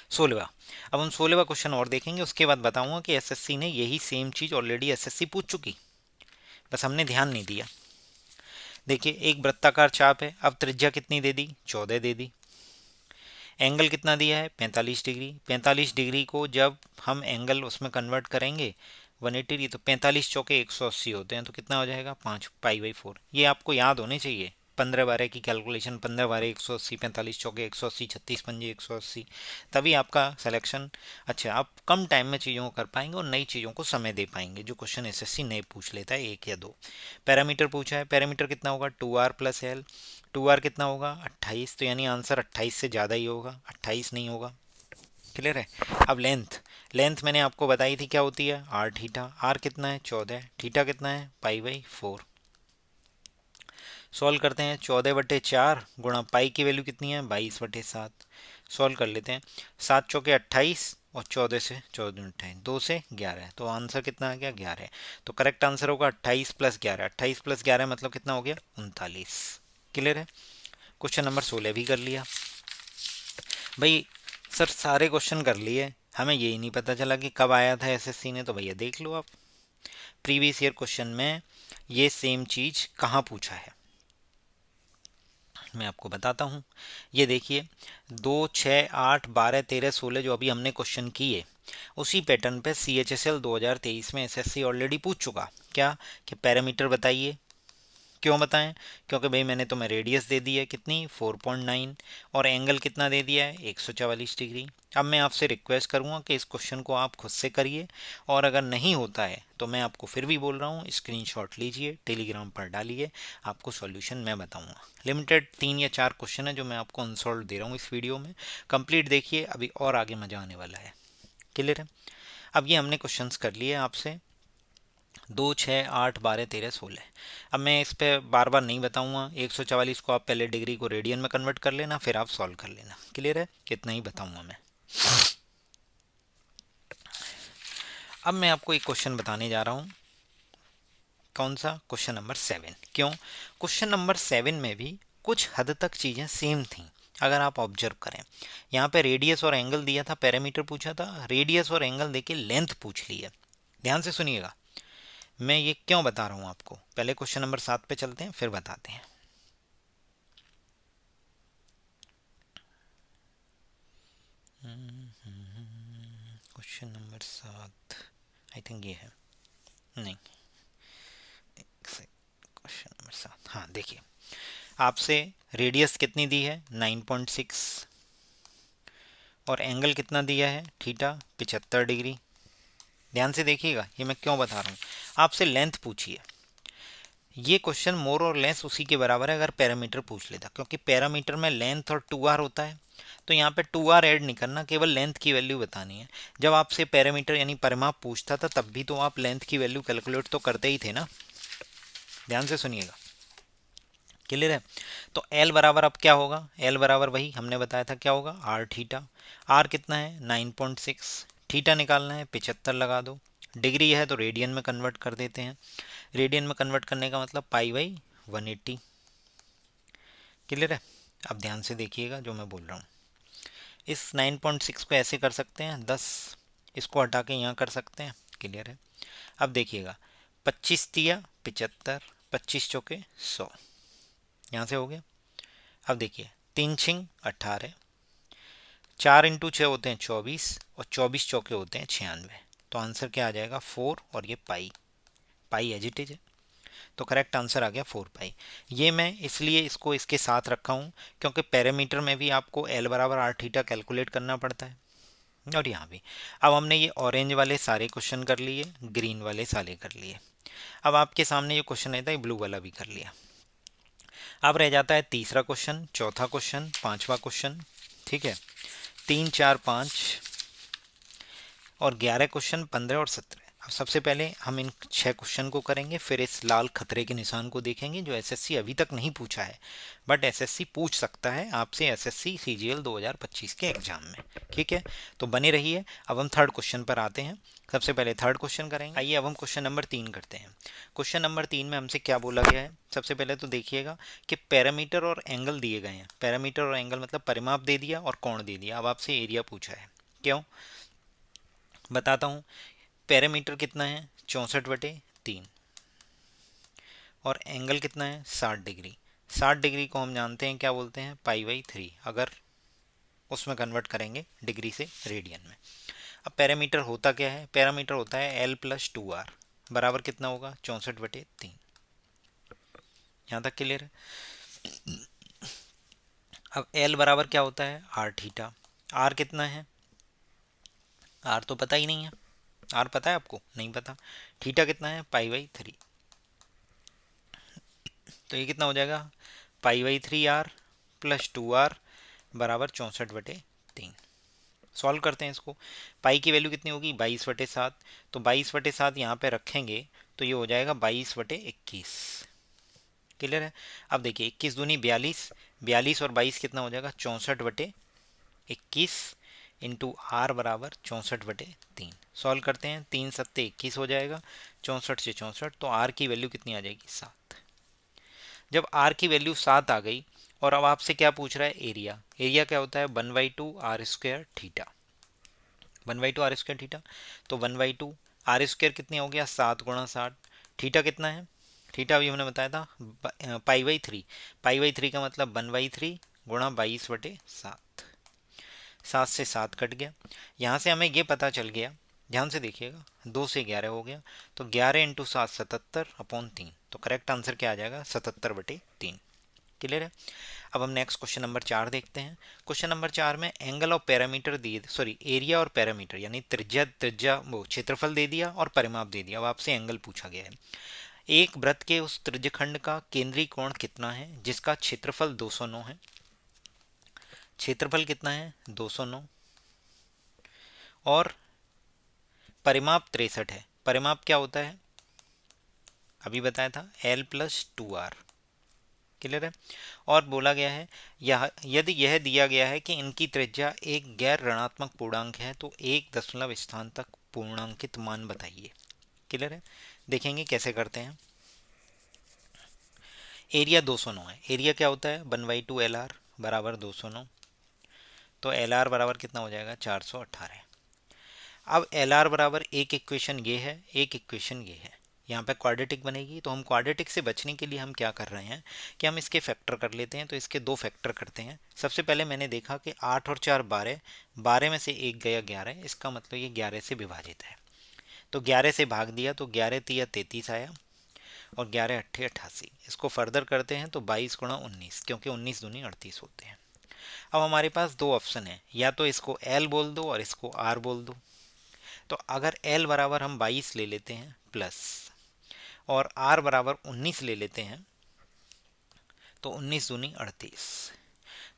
16वां। अब हम 16वां क्वेश्चन और देखेंगे, उसके बाद बताऊंगा कि एसएससी ने यही सेम चीज़ ऑलरेडी एसएससी पूछ चुकी, बस हमने ध्यान नहीं दिया। देखिए एक वृत्ताकार चाप है, अब त्रिज्या कितनी दे दी 14 दे दी। एंगल कितना दिया है 45 डिग्री। 45 डिग्री को जब हम एंगल उसमें कन्वर्ट करेंगे 180, तो 45 चौके 180 होते हैं, तो कितना हो जाएगा 5 π/4। ये आपको याद होने चाहिए। 15 बारह की कैलकुलेशन, 15 बारह 180, 45 चौके 180, 36 पंजे 180, तभी आपका सिलेक्शन। अच्छा, आप कम टाइम में चीज़ों को कर पाएंगे और नई चीज़ों को समय दे पाएंगे, जो क्वेश्चन एसएससी नहीं पूछ लेता है, 1 या 2। पैरामीटर पूछा है, पैरामीटर कितना होगा 2R + L। 2R कितना होगा 28, तो यानी आंसर 28 से ज़्यादा ही होगा, 28 नहीं होगा। क्लियर है। अब लेंथ, लेंथ मैंने आपको बताई थी क्या होती है, आर थीटा। आर कितना है 14, थीटा कितना है π/4। सॉल्व करते हैं, 14/4 गुणा पाई की वैल्यू कितनी है 22/7। सॉल्व कर लेते हैं, 7 चौके 28 और 14 से 14 28, 2 से 11, तो आंसर कितना आ गया 11। तो करेक्ट आंसर होगा 28 + 11। 28 + 11 मतलब कितना हो गया 39। क्लियर है। क्वेश्चन नंबर 16 भी कर लिया भाई। सर सारे क्वेश्चन कर लिए, हमें यही नहीं पता चला कि कब आया था एसएससी ने। तो भैया देख लो आप, प्रीवियस ईयर क्वेश्चन में ये सेम चीज़ कहाँ पूछा है, मैं आपको बताता हूँ। ये देखिए 2, 6, 8, 12, 13, 16 जो अभी हमने क्वेश्चन किए, उसी पैटर्न पे CHSL 2023 में एसएससी ऑलरेडी पूछ चुका। क्या कि पैरामीटर बताइए। क्यों बताएं, क्योंकि भाई मैंने तुम्हें रेडियस दे दी है कितनी 4.9, और एंगल कितना दे दिया है 144 डिग्री। अब मैं आपसे रिक्वेस्ट करूंगा कि इस क्वेश्चन को आप खुद से करिए, और अगर नहीं होता है तो मैं आपको फिर भी बोल रहा हूँ स्क्रीनशॉट लीजिए, टेलीग्राम पर डालिए, आपको सॉल्यूशन मैं बताऊंगा। लिमिटेड 3 या 4 क्वेश्चन है जो मैं आपको अनसॉल्व दे रहा हूँ इस वीडियो में, कंप्लीट देखिए, अभी और आगे मजा आने वाला है। क्लियर है। अब ये हमने क्वेश्चंस कर लिए आपसे, 2 6 8 12 13 16। अब मैं इस पे बार बार नहीं बताऊंगा। 144 को आप पहले डिग्री को रेडियन में कन्वर्ट कर लेना, फिर आप सॉल्व कर लेना। क्लियर है? इतना ही बताऊंगा मैं। अब मैं आपको एक क्वेश्चन बताने जा रहा हूँ। कौन सा? Question number 7। क्यों? क्वेश्चन नंबर 7 में भी कुछ हद तक चीज़ें सेम थी। अगर आप ऑब्जर्व करें, यहाँ पे रेडियस और एंगल दिया था, पैरामीटर पूछा था, रेडियस और एंगल देके लेंथ पूछ ली है। ध्यान से सुनिएगा, मैं ये क्यों बता रहा हूँ आपको। पहले क्वेश्चन नंबर 7 पे चलते हैं, फिर बताते हैं। क्वेश्चन नंबर 7 आई थिंक ये है। नहीं, क्वेश्चन नंबर 7, हाँ देखिए, आपसे रेडियस कितनी दी है? 9.6। और एंगल कितना दिया है? Theta 75 degree. ध्यान से देखिएगा, ये मैं क्यों बता रहा हूँ। आपसे लेंथ पूछी है। ये क्वेश्चन मोर और लेस उसी के बराबर है अगर पैरामीटर पूछ लेता, क्योंकि पैरामीटर में लेंथ और 2r होता है। तो यहाँ पे 2r ऐड नहीं करना, केवल लेंथ की वैल्यू बतानी है। जब आपसे पैरामीटर यानी परिमाप पूछता था, तब भी तो आप लेंथ की वैल्यू कैलकुलेट तो करते ही थे ना। ध्यान से सुनिएगा। क्लियर है? तो L बराबर अब क्या होगा? L बराबर वही हमने बताया था, क्या होगा? Are theta. आर कितना है? 9.6। थीटा निकालना है, 75 लगा दो। डिग्री है तो रेडियन में कन्वर्ट कर देते हैं। रेडियन में कन्वर्ट करने का मतलब पाई बाई 180। क्लियर है? अब ध्यान से देखिएगा जो मैं बोल रहा हूँ। इस 9.6 को ऐसे कर सकते हैं 10, इसको हटा के यहाँ कर सकते हैं। क्लियर है? अब देखिएगा, 25 दिया 75, 25 चौके 100, यहाँ से हो गया। अब देखिए, 3 छिंग 18, 4 इंटू 6 होते हैं 24, और 24 चौके होते हैं 96। तो आंसर क्या आ जाएगा? 4, और ये पाई। पाई एजिटेज है, तो करेक्ट आंसर आ गया 4 पाई। ये मैं इसलिए इसको इसके साथ रखा हूँ, क्योंकि पैरामीटर में भी आपको एल बराबर आर थीटा कैलकुलेट करना पड़ता है, और यहाँ भी। अब हमने ये ऑरेंज वाले सारे क्वेश्चन कर लिए, ग्रीन वाले सारे कर लिए। अब आपके सामने ये क्वेश्चन है था, ये ब्लू वाला भी कर लिया। अब रह जाता है तीसरा क्वेश्चन, चौथा क्वेश्चन, पांचवा क्वेश्चन। ठीक है, 3 4 5 और 11 क्वेश्चन, 15 और 17। अब सबसे पहले हम इन 6 क्वेश्चन को करेंगे, फिर इस लाल खतरे के निशान को देखेंगे जो एसएससी अभी तक नहीं पूछा है, बट एसएससी पूछ सकता है आपसे एसएससी सीजीएल 2025 के एग्जाम में। ठीक है, तो बने रहिए। अब हम थर्ड क्वेश्चन पर आते हैं। सबसे पहले थर्ड क्वेश्चन करेंगे। आइए अब हम क्वेश्चन नंबर 3 करते हैं। क्वेश्चन नंबर 3 में हमसे क्या बोला गया है? सबसे पहले तो देखिएगा कि पैरामीटर और एंगल दिए गए हैं। पैरामीटर और एंगल मतलब परिमाप दे दिया और कोण दे दिया। अब आपसे एरिया पूछा है। क्यों? बताता हूँ। पैरामीटर कितना है? 64/3। और एंगल कितना है? 60 डिग्री। 60 डिग्री को हम जानते हैं क्या बोलते हैं? पाई बाई 3, अगर उसमें कन्वर्ट करेंगे डिग्री से रेडियन में। अब पैरामीटर होता क्या है? पैरामीटर होता है L + 2R बराबर कितना होगा? 64/3। यहाँ तक क्लियर है? अब L बराबर क्या होता है? Are theta. आर कितना है? आर तो पता ही नहीं है। आर पता है आपको? नहीं पता। थीटा कितना है? Pi by 3। तो ये कितना हो जाएगा? पाई बाई 3R + 2R बराबर 64/3। सॉल्व करते हैं इसको। पाई की वैल्यू कितनी होगी? 22/7। तो 22/7 यहाँ पे रखेंगे तो ये हो जाएगा 22/21। क्लियर है? अब देखिए, 21 दूनी 42, 42 और 22 कितना हो जाएगा? 64/21 इंटू आर बराबर 64/3। सॉल्व करते हैं, 3 सत्ते 21 हो जाएगा, 64 से 64, तो आर की वैल्यू कितनी आ जाएगी? 7। जब आर की वैल्यू 7 आ गई, और अब आपसे क्या पूछ रहा है? एरिया। एरिया क्या होता है? 1/2 r² थीटा। 1/2 r² theta. तो 1/2 r² कितनी हो गया? 7 × 60। थीटा कितना है? थीटा भी हमने बताया था पाई बाई 3। पाई बाई 3 का मतलब 1/3 × 22/7। 7 से 7 कट गया। यहाँ से हमें ये पता चल गया, ध्यान से देखिएगा, 2 से 11 हो गया, तो 11 × 7 77/3। तो करेक्ट आंसर क्या आ जाएगा? 77/3। क्लियर है? अब हम नेक्स्ट क्वेश्चन नंबर 4 देखते हैं। क्वेश्चन नंबर 4 में एंगल और पैरामीटर दिए, सॉरी एरिया और पैरामीटर यानी त्रिज्या त्रिज्या वो क्षेत्रफल दे दिया और परिमाप दे दिया। अब आपसे एंगल पूछा गया है। एक वृत्त के उस त्रिज्यखंड का केंद्रीय कोण कितना है जिसका क्षेत्रफल 209 है? क्षेत्रफल कितना है? 209। और परिमाप 63 है। परिमाप क्या होता है? अभी बताया था एल प्लस 2r। क्लियर है। और बोला गया है यह यदि यह दिया गया है कि इनकी त्रिज्या एक गैर ऋणात्मक पूर्णांक है तो एक दशमलव स्थान तक पूर्णांकित मान बताइए। क्लियर है। देखेंगे कैसे करते हैं। एरिया 209 है। एरिया क्या होता है 1/2 LR बराबर 209। तो LR बराबर कितना हो जाएगा 418। अब LR बराबर एक इक्वेशन ये है, एक इक्वेशन ये है। यहाँ पे क्वाड्रेटिक बनेगी, तो हम क्वाड्रेटिक से बचने के लिए हम क्या कर रहे हैं कि हम इसके फैक्टर कर लेते हैं। तो इसके दो फैक्टर करते हैं। सबसे पहले मैंने देखा कि 8 और 4 12, 12 में से एक गया 11, इसका मतलब ये 11 से विभाजित है। तो 11 से भाग दिया तो 11 तिया 33 आया और 11 अट्ठे 88। इसको फर्दर करते हैं तो 22 गुणा 19, क्योंकि 19 दूनी 38 होते हैं। अब हमारे पास दो ऑप्शन है, या तो इसको L बोल दो और इसको R बोल दो। तो अगर L बराबर हम 22 ले लेते हैं प्लस और R बराबर 19 ले लेते हैं तो 19 दूनी 38।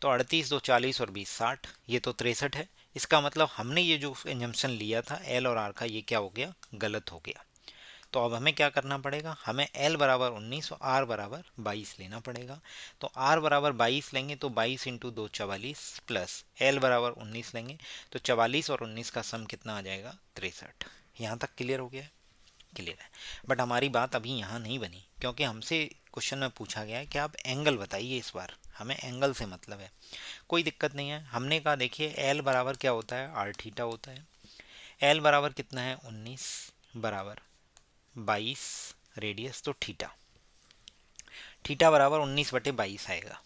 तो 38 दो 40 और 20 60, ये तो 63 है। इसका मतलब हमने ये जो एजम्पशन लिया था L और R का, ये क्या हो गया गलत हो गया। तो अब हमें क्या करना पड़ेगा, हमें L बराबर 19 और R बराबर 22 लेना पड़ेगा। तो R बराबर 22 लेंगे तो 22 इंटू 2 44 प्लस L बराबर 19 लेंगे तो 44 और 19 का सम कितना आ जाएगा 63। यहाँ तक क्लियर हो गया है। क्लियर है। बट हमारी बात अभी यहाँ नहीं बनी, क्योंकि हमसे क्वेश्चन में पूछा गया है कि आप एंगल बताइए। इस बार हमें एंगल से मतलब है। कोई दिक्कत नहीं है। हमने कहा देखिए L बराबर क्या होता है आर थीटा होता है। L बराबर कितना है 19 बराबर 22 रेडियस, तो थीटा थीटा बराबर 19/22 आएगा।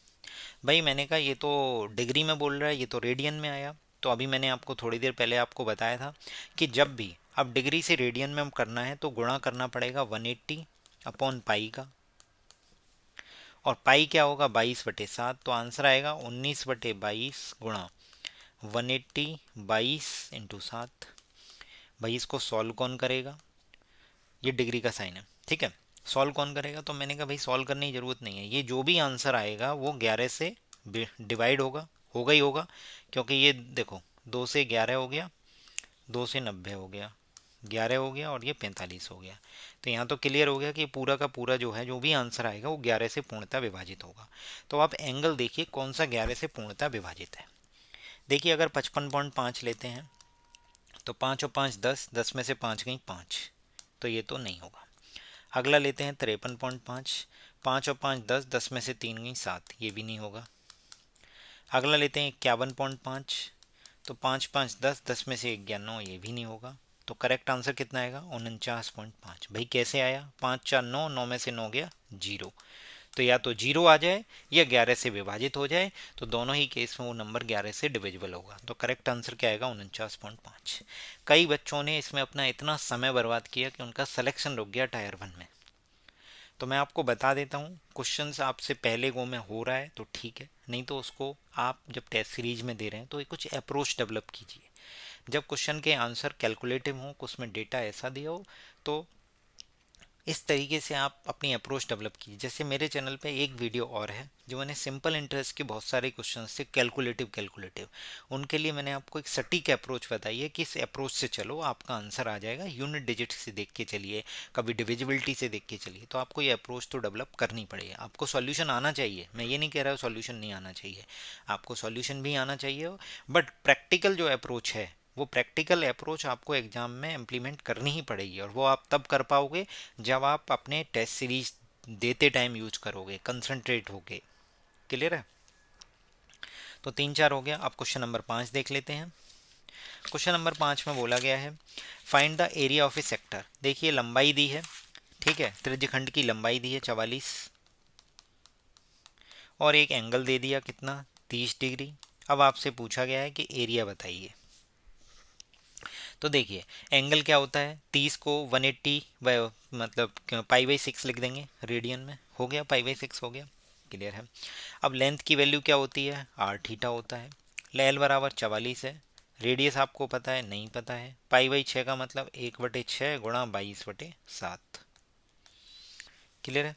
भाई मैंने कहा ये तो डिग्री में बोल रहा है, ये तो रेडियन में आया। तो अभी मैंने आपको थोड़ी देर पहले आपको बताया था कि जब भी अब डिग्री से रेडियन में हम करना है तो गुणा करना पड़ेगा 180 अपॉन पाई का। और पाई क्या होगा 22/7, तो आंसर आएगा 19/22 गुणा 180 22 इंटू 7। भाई इसको सॉल्व कौन करेगा, ये डिग्री का साइन है ठीक है। सॉल्व कौन करेगा, तो मैंने कहा भाई सॉल्व करने की ज़रूरत नहीं है। ये जो भी आंसर आएगा वो 11 से डिवाइड होगा ही होगा। क्योंकि ये देखो 2 से 11 हो गया, 2 से 90 हो गया, 11 हो गया और ये 45 हो गया। तो यहाँ तो क्लियर हो गया कि पूरा का पूरा जो है जो भी आंसर आएगा वो 11 से पूर्णतः विभाजित होगा। तो आप एंगल देखिए कौन सा 11 से पूर्णतः विभाजित है। देखिए अगर 55.5 लेते हैं तो 5 और 5 10, 10 में से 5 गई 5, तो ये तो नहीं होगा। अगला लेते हैं 53.5, 5 और 5 10, 10 में से 3 गई 7, ये भी नहीं होगा। अगला लेते हैं 51.5, तो 5 5 10, 10 में से 11 9, ये भी नहीं होगा। तो करेक्ट आंसर कितना आएगा 49.5। भाई कैसे आया 5 4 9, 9 में से 9 गया 0। तो या तो 0 आ जाए या 11 से विभाजित हो जाए, तो दोनों ही केस में वो नंबर 11 से डिविजिबल होगा। तो करेक्ट आंसर क्या आएगा 49.5। कई बच्चों ने इसमें अपना इतना समय बर्बाद किया कि उनका सिलेक्शन रुक गया टायर 1 में। तो मैं आपको बता देता हूँ, क्वेश्चंस आपसे पहले गो में हो रहा है तो ठीक है, नहीं तो उसको आप जब टेस्ट सीरीज में दे रहे हैं तो कुछ अप्रोच डेवलप कीजिए। जब क्वेश्चन के आंसर कैलकुलेटिव हो, उसमें डेटा ऐसा दिया हो, तो इस तरीके से आप अपनी अप्रोच डेवलप कीजिए। जैसे मेरे चैनल पे एक वीडियो और है जो मैंने सिंपल इंटरेस्ट के बहुत सारे क्वेश्चन से कैलकुलेटिव उनके लिए मैंने आपको एक सटीक अप्रोच बताई है कि इस अप्रोच से चलो आपका आंसर आ जाएगा। यूनिट डिजिट से देख के चलिए, कभी डिविजिबिलिटी से देख के चलिए। तो आपको ये अप्रोच तो डेवलप करनी पड़ेगी। आपको सॉल्यूशन आना चाहिए, मैं ये नहीं कह रहा हूँ सॉल्यूशन नहीं आना चाहिए, आपको सॉल्यूशन भी आना चाहिए। बट प्रैक्टिकल जो अप्रोच है, वो प्रैक्टिकल अप्रोच आपको एग्जाम में इम्प्लीमेंट करनी ही पड़ेगी। और वो आप तब कर पाओगे जब आप अपने टेस्ट सीरीज देते टाइम यूज करोगे, कंसंट्रेट होके। क्लियर है। तो 3 4 हो गया। अब क्वेश्चन नंबर 5 देख लेते हैं। क्वेश्चन नंबर 5 में बोला गया है find the area of A sector. देखिए लंबाई दी है, ठीक है, त्रिज्यखंड की लंबाई दी है 44 और एक एंगल दे दिया कितना 30 डिग्री। अब आपसे पूछा गया है कि एरिया बताइए। तो देखिए एंगल क्या होता है, 30 को 180 मतलब π/6 लिख देंगे रेडियन में, हो गया π/6 हो गया। क्लियर है। अब लेंथ की वैल्यू क्या होती है आर थीटा होता है। L बराबर 44 है। रेडियस आपको पता है नहीं पता है। π/6 का मतलब 1/6 गुणा 22/7। क्लियर है।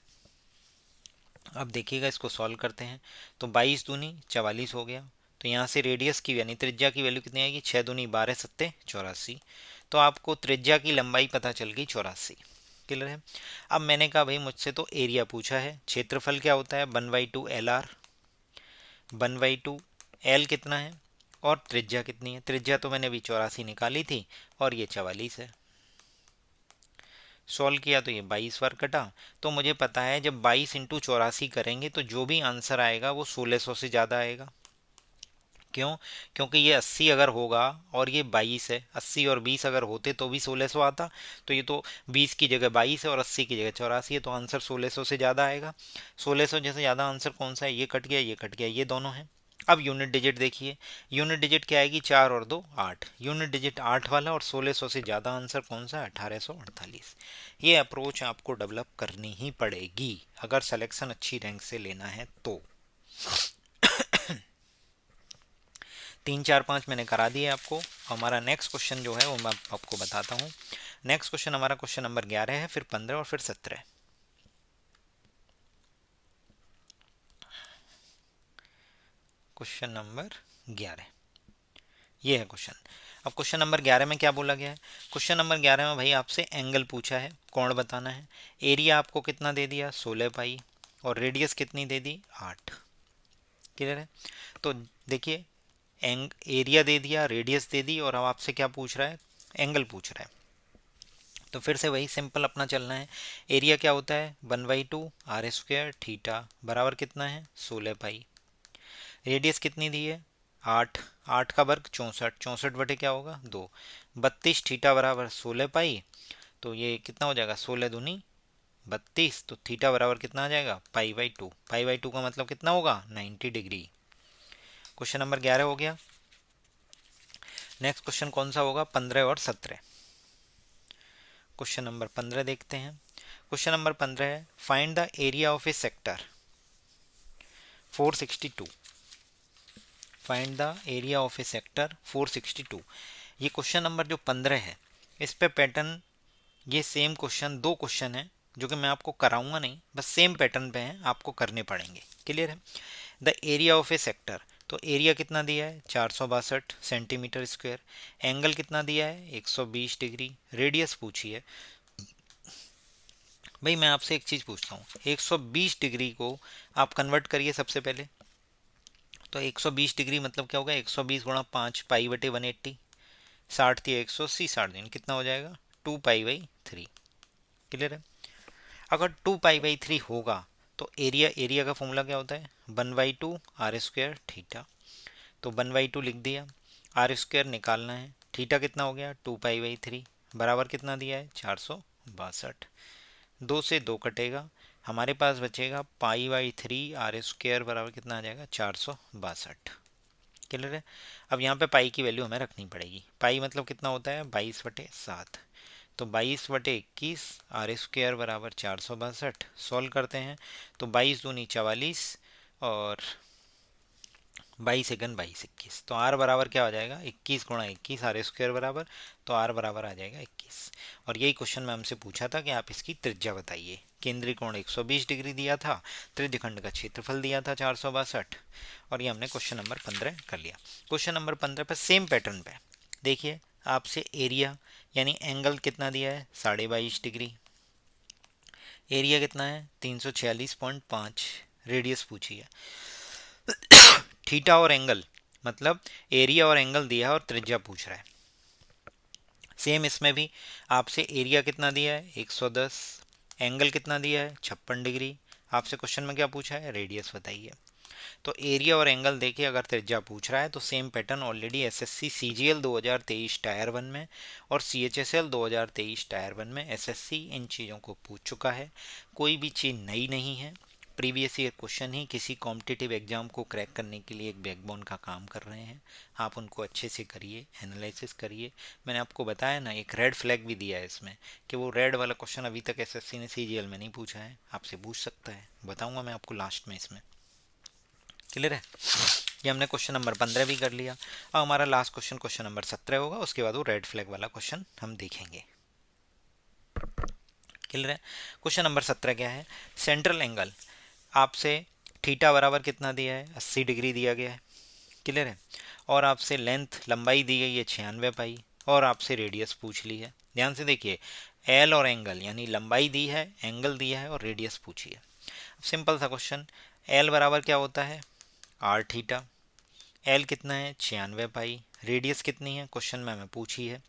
अब देखिएगा इसको सॉल्व करते हैं। तो 22 दूनी 44 हो गया। तो यहाँ से रेडियस की यानी त्रिज्या की वैल्यू कितनी आएगी 6 दूनी 12 सत्ते 84। तो आपको त्रिज्या की लंबाई पता चल गई 84। क्लियर है। अब मैंने कहा भाई मुझसे तो एरिया पूछा है, क्षेत्रफल क्या होता है 1/2 LR, 1/2 L कितना है और त्रिज्या कितनी है। त्रिज्या तो मैंने अभी 84 निकाली थी और ये 44 है। सॉल्व किया तो ये 22 बार कटा। तो मुझे पता है जब 22 × 84 करेंगे तो जो भी आंसर आएगा वो 1600 से ज़्यादा आएगा। क्यों? क्योंकि ये 80 अगर होगा और ये 22 है, 80 और 20 अगर होते तो भी 1600 आता। तो ये तो 20 की जगह 22 है और 80 की जगह 84 है, तो आंसर 1600 से ज़्यादा आएगा। 1600 जैसे ज़्यादा आंसर कौन सा है, ये कट गया, ये कट गया, ये दोनों हैं। अब यूनिट डिजिट देखिए, यूनिट डिजिट क्या आएगी, 4 और 2 8, यूनिट डिजिट 8 वाला, और 1600 से ज़्यादा आंसर कौन सा है, 1848। ये अप्रोच आपको डेवलप करनी ही पड़ेगी अगर सिलेक्शन अच्छी रैंक से लेना है तो। 3 4 5 मैंने करा दिए आपको। हमारा नेक्स्ट क्वेश्चन जो है वो मैं आपको बताता हूँ। नेक्स्ट क्वेश्चन हमारा क्वेश्चन नंबर 11 है, फिर 15 और फिर 17। क्वेश्चन नंबर 11 ये है क्वेश्चन। अब क्वेश्चन नंबर 11 में क्या बोला गया है, क्वेश्चन नंबर 11 में भाई आपसे एंगल पूछा है, कोण बताना है। एरिया आपको कितना दे दिया, 16 पाई, और रेडियस कितनी दे दी, 8। क्लियर है। तो देखिए, एरिया दे दिया, रेडियस दे दी, और अब आपसे क्या पूछ रहा है, एंगल पूछ रहा है। तो फिर से वही सिंपल अपना चलना है। एरिया क्या होता है, 1/2 R² थीटा बराबर कितना है, 16 पाई। रेडियस कितनी दी है, 8, 8 का वर्ग 64, 64 बटे क्या होगा 2, 32 थीटा बराबर 16 पाई। तो ये कितना हो जाएगा, 16 दूनी 32, तो थीटा बराबर कितना आ जाएगा, π/2। π/2 का मतलब कितना होगा, 90 डिग्री। क्वेश्चन नंबर 11 हो गया। नेक्स्ट क्वेश्चन कौन सा होगा, 15 और 17। क्वेश्चन नंबर 15 देखते हैं। क्वेश्चन नंबर 15 है, find the area of A sector 462। Find the area of A sector 462। ये क्वेश्चन नंबर जो 15 है, इस पे पैटर्न, ये सेम क्वेश्चन, दो क्वेश्चन है जो कि मैं आपको कराऊंगा नहीं, बस सेम पैटर्न पे हैं, आपको करने पड़ेंगे। क्लियर है। The area of A sector, तो एरिया कितना दिया है, 462 सेंटीमीटर स्क्वायर। एंगल कितना दिया है, 120 डिग्री। रेडियस पूछी है। भाई मैं आपसे एक चीज़ पूछता हूँ, 120 डिग्री को आप कन्वर्ट करिए सबसे पहले। तो 120 डिग्री मतलब क्या होगा, 120 गुणा 5 π/180, 60 थी 180, 60 दिन कितना हो जाएगा, 2π/3। क्लियर है। अगर 2π/3 होगा तो एरिया, एरिया का फॉर्मूला क्या होता है, 1/2 R² थीटा। तो 1/2 लिख दिया, R² निकालना है, थीटा कितना हो गया, 2π/3 बराबर कितना दिया है, 462। 2 से 2 कटेगा, हमारे पास बचेगा π/3 R² बराबर कितना आ जाएगा, 462। क्लियर है। अब यहाँ पे पाई की वैल्यू हमें रखनी पड़ेगी। पाई मतलब कितना होता है, 22/7। तो 22/21 R² बराबर 462। सॉल्व करते हैं तो 22 दूनी 44 और 22 एकन 22 21, तो R बराबर क्या हो जाएगा, 21 गुणा 21 R² बराबर, तो R बराबर आ जाएगा 21। और यही क्वेश्चन में हमसे पूछा था कि आप इसकी त्रिज्या बताइए। केंद्रीय कोण 120 डिग्री दिया था, त्रिज्यखंड का क्षेत्रफल दिया था 462, और ये हमने क्वेश्चन नंबर 15 कर लिया। क्वेश्चन नंबर 15 पर सेम पैटर्न पे देखिए, आपसे एरिया यानी एंगल कितना दिया है, 22.5 डिग्री। एरिया कितना है, 346.5। रेडियस पूछी है। थीटा और एंगल, मतलब एरिया और एंगल दिया है और त्रिज्या पूछ रहा है। सेम इसमें भी आपसे एरिया कितना दिया है, 110। एंगल कितना दिया है, 56 डिग्री। आपसे क्वेश्चन में क्या पूछा है, रेडियस बताइए। तो एरिया और एंगल देखिए, अगर त्रिज्या पूछ रहा है तो same pattern already SSC CGL 2023 tyre 1 में और सीएचएसएल 2023 टायर 1 में एसएससी इन चीज़ों को पूछ चुका है। कोई भी चीज़ नई नहीं है। प्रीवियस ईयर क्वेश्चन ही किसी कॉम्पिटिटिव एग्जाम को क्रैक करने के लिए एक बैकबोन का काम कर रहे हैं। आप उनको अच्छे से करिए, एनालिसिस करिए। मैंने आपको बताया ना, एक रेड फ्लैग भी दिया है इसमें कि वो रेड वाला क्वेश्चन अभी तक एसएससी ने सीजीएल में नहीं पूछा है, आपसे पूछ सकता है, बताऊंगा मैं आपको लास्ट में इसमें। क्लियर है। ये हमने क्वेश्चन नंबर 15 भी कर लिया। अब हमारा लास्ट क्वेश्चन क्वेश्चन नंबर 17 होगा, उसके बाद वो रेड फ्लैग वाला क्वेश्चन हम देखेंगे। क्लियर है। क्वेश्चन नंबर 17 क्या है, सेंट्रल एंगल आपसे थीटा बराबर कितना दिया है, 80 डिग्री दिया गया है। क्लियर है। और आपसे लेंथ, लंबाई दी गई है 96 पाई, और आपसे रेडियस पूछ ली है। ध्यान से देखिए, एल और एंगल यानी लंबाई दी है, एंगल दिया है और रेडियस पूछी है। अब सिंपल सा क्वेश्चन, एल बराबर क्या होता है आर थीटा, एल कितना है 96 पाई, रेडियस कितनी है क्वेश्चन में हमें पूछी है,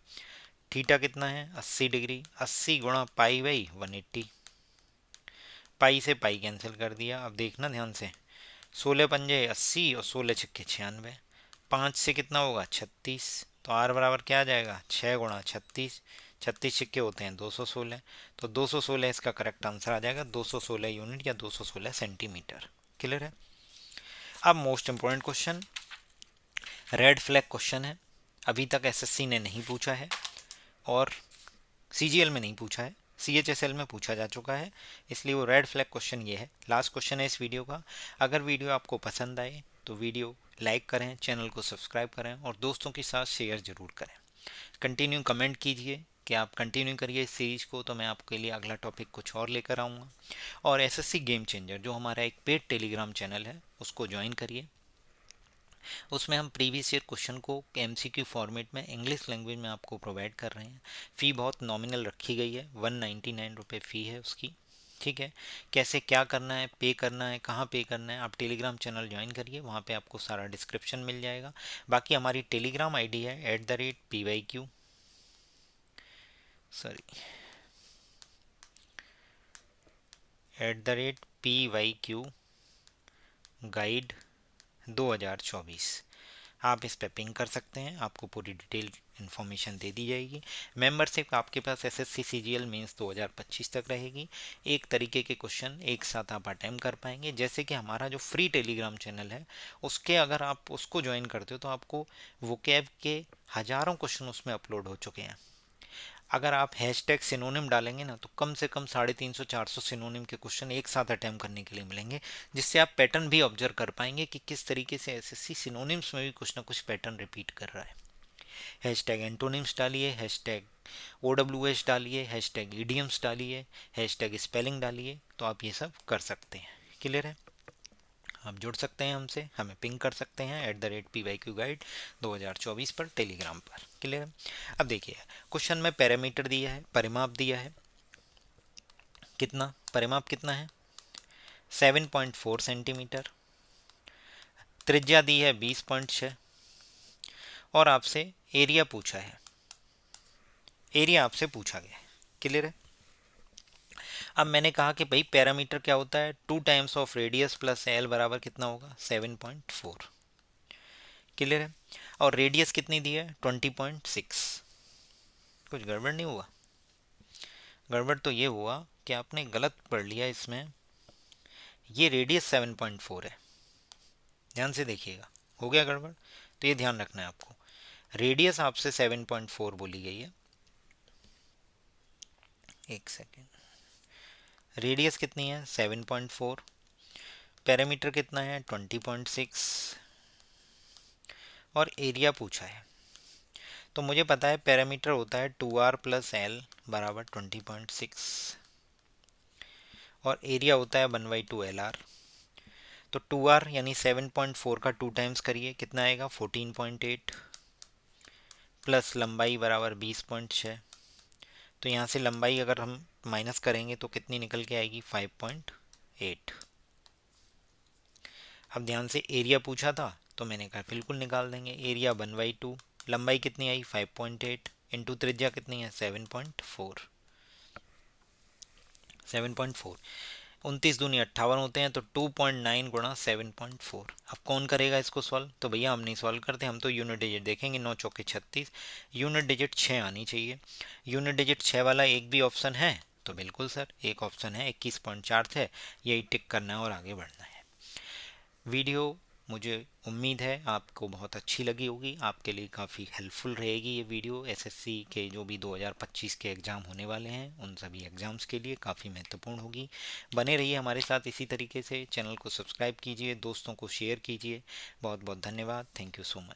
थीटा कितना है 80 डिग्री, 80 गुणा पाई बाई 180, पाई से पाई कैंसिल कर दिया। अब देखना ध्यान से, 16 पंजे 80 और 16 छक्के 96, 5 से कितना होगा 36, तो आर बराबर क्या आ जाएगा 6 गुणा 36, 36 छक्के होते हैं 216, तो 216 इसका करेक्ट आंसर आ जाएगा, 216 यूनिट या 216 सेंटीमीटर। क्लियर है। अब most important question, red flag question है, अभी तक एसएससी ने नहीं पूछा है और सीजीएल में नहीं पूछा है, सीएचएसएल में पूछा जा चुका है, इसलिए वो रेड फ्लैग क्वेश्चन ये है। लास्ट क्वेश्चन है इस वीडियो का। अगर वीडियो आपको पसंद आए तो वीडियो लाइक करें, चैनल को सब्सक्राइब करें और दोस्तों के साथ शेयर ज़रूर करें। कंटिन्यू कमेंट कीजिए कि आप कंटिन्यू करिए इस सीरीज़ को, तो मैं आपके लिए अगला टॉपिक कुछ और लेकर आऊँगा। और एसएससी गेम चेंजर जो हमारा एक पेड टेलीग्राम चैनल है उसको ज्वाइन करिए, उसमें हम प्रीवियस ईयर क्वेश्चन को एमसीक्यू फॉर्मेट में इंग्लिश लैंग्वेज में आपको प्रोवाइड कर रहे हैं। फ़ी बहुत नॉमिनल रखी गई है, 199 रुपये फ़ी है उसकी। ठीक है, कैसे क्या करना है, पे करना है, कहाँ पे करना है, आप टेलीग्राम चैनल ज्वाइन करिए, वहाँ पे आपको सारा डिस्क्रिप्शन मिल जाएगा। बाकी हमारी टेलीग्राम आईडी है @PYQ, सॉरी @PYQ गाइड 2024, आप इस पे पिंग कर सकते हैं, आपको पूरी डिटेल इन्फॉर्मेशन दे दी जाएगी। मेंबरशिप आपके पास एसएससी सीजीएल मेंस 2025 तक रहेगी, एक तरीके के क्वेश्चन एक साथ आप अटेम्प्ट कर पाएंगे। जैसे कि हमारा जो फ्री टेलीग्राम चैनल है उसके अगर आप उसको ज्वाइन करते हो तो आपको वोकैब के हज़ारों क्वेश्चन उसमें अपलोड हो चुके हैं। अगर आप हैशटैग सिनोनिम डालेंगे ना तो कम से कम 350-400 सिनोनिम के क्वेश्चन एक साथ अटैम्प्ट करने के लिए मिलेंगे, जिससे आप पैटर्न भी ऑब्जर्व कर पाएंगे कि किस तरीके से एसएससी सिनोनिम्स में भी कुछ ना कुछ पैटर्न रिपीट कर रहा है। हैशटैग एंटोनिम्स डालिए, हैशटैग OWS डालिए, हैशटैग इडियम्स डालिए, हैशटैग स्पेलिंग डालिए, तो आप ये सब कर सकते हैं। क्लियर है। आप जुड़ सकते हैं हमसे, हमें पिंग कर सकते हैं @PYQ गाइड 2024 पर टेलीग्राम पर। क्लियर है। अब देखिए क्वेश्चन में पैरामीटर दिया है, परिमाप दिया है, कितना परिमाप कितना है 7.4 सेंटीमीटर, त्रिज्या दी है 20.6 और आपसे एरिया पूछा है, एरिया आपसे पूछा गया है। क्लियर है। अब मैंने कहा कि भाई पैरामीटर क्या होता है, 2 times of radius plus L बराबर कितना होगा 7.4। क्लियर है। और रेडियस कितनी दी है 20.6। कुछ गड़बड़ नहीं हुआ, गड़बड़ तो ये हुआ कि आपने गलत पढ़ लिया, इसमें ये रेडियस 7.4 है, ध्यान से देखिएगा, हो गया गड़बड़, तो ये ध्यान रखना है आपको, रेडियस आपसे 7.4 बोली गई है। एक सेकेंड, रेडियस कितनी है 7.4, पैरामीटर कितना है 20.6 और एरिया पूछा है। तो मुझे पता है पैरामीटर होता है 2r + l बराबर 20.6 और एरिया होता है 1/2 LR। तो 2r यानी 7.4 का 2 टाइम्स करिए, कितना आएगा 14.8 प्लस लंबाई बराबर 20.6, तो यहाँ से लंबाई अगर हम माइनस करेंगे तो कितनी निकल के आएगी 5.8। अब ध्यान से एरिया पूछा था तो मैंने कहा बिल्कुल निकाल देंगे, एरिया 1/2, लंबाई कितनी आई 5.8 इंटू त्रिज्या कितनी है 7.4, 7.4, 29 दूनी 58 होते हैं, तो 2.9 गुणा 7.4। अब कौन करेगा इसको सॉल्व, तो भैया हम नहीं सॉल्व करते, हम तो यूनिट डिजिट देखेंगे, 9 चौके 36, यूनिट डिजिट 6 आनी चाहिए। यूनिट डिजिट 6 वाला एक भी ऑप्शन है, तो बिल्कुल सर एक ऑप्शन है 21.4 है, यही टिक करना है और आगे बढ़ना है। वीडियो मुझे उम्मीद है आपको बहुत अच्छी लगी होगी, आपके लिए काफ़ी हेल्पफुल रहेगी ये वीडियो। एसएससी के जो भी 2025 के एग्ज़ाम होने वाले हैं उन सभी एग्ज़ाम्स के लिए काफ़ी महत्वपूर्ण होगी। बने रहिए हमारे साथ इसी तरीके से, चैनल को सब्सक्राइब कीजिए, दोस्तों को शेयर कीजिए। बहुत बहुत धन्यवाद, थैंक यू सो मच।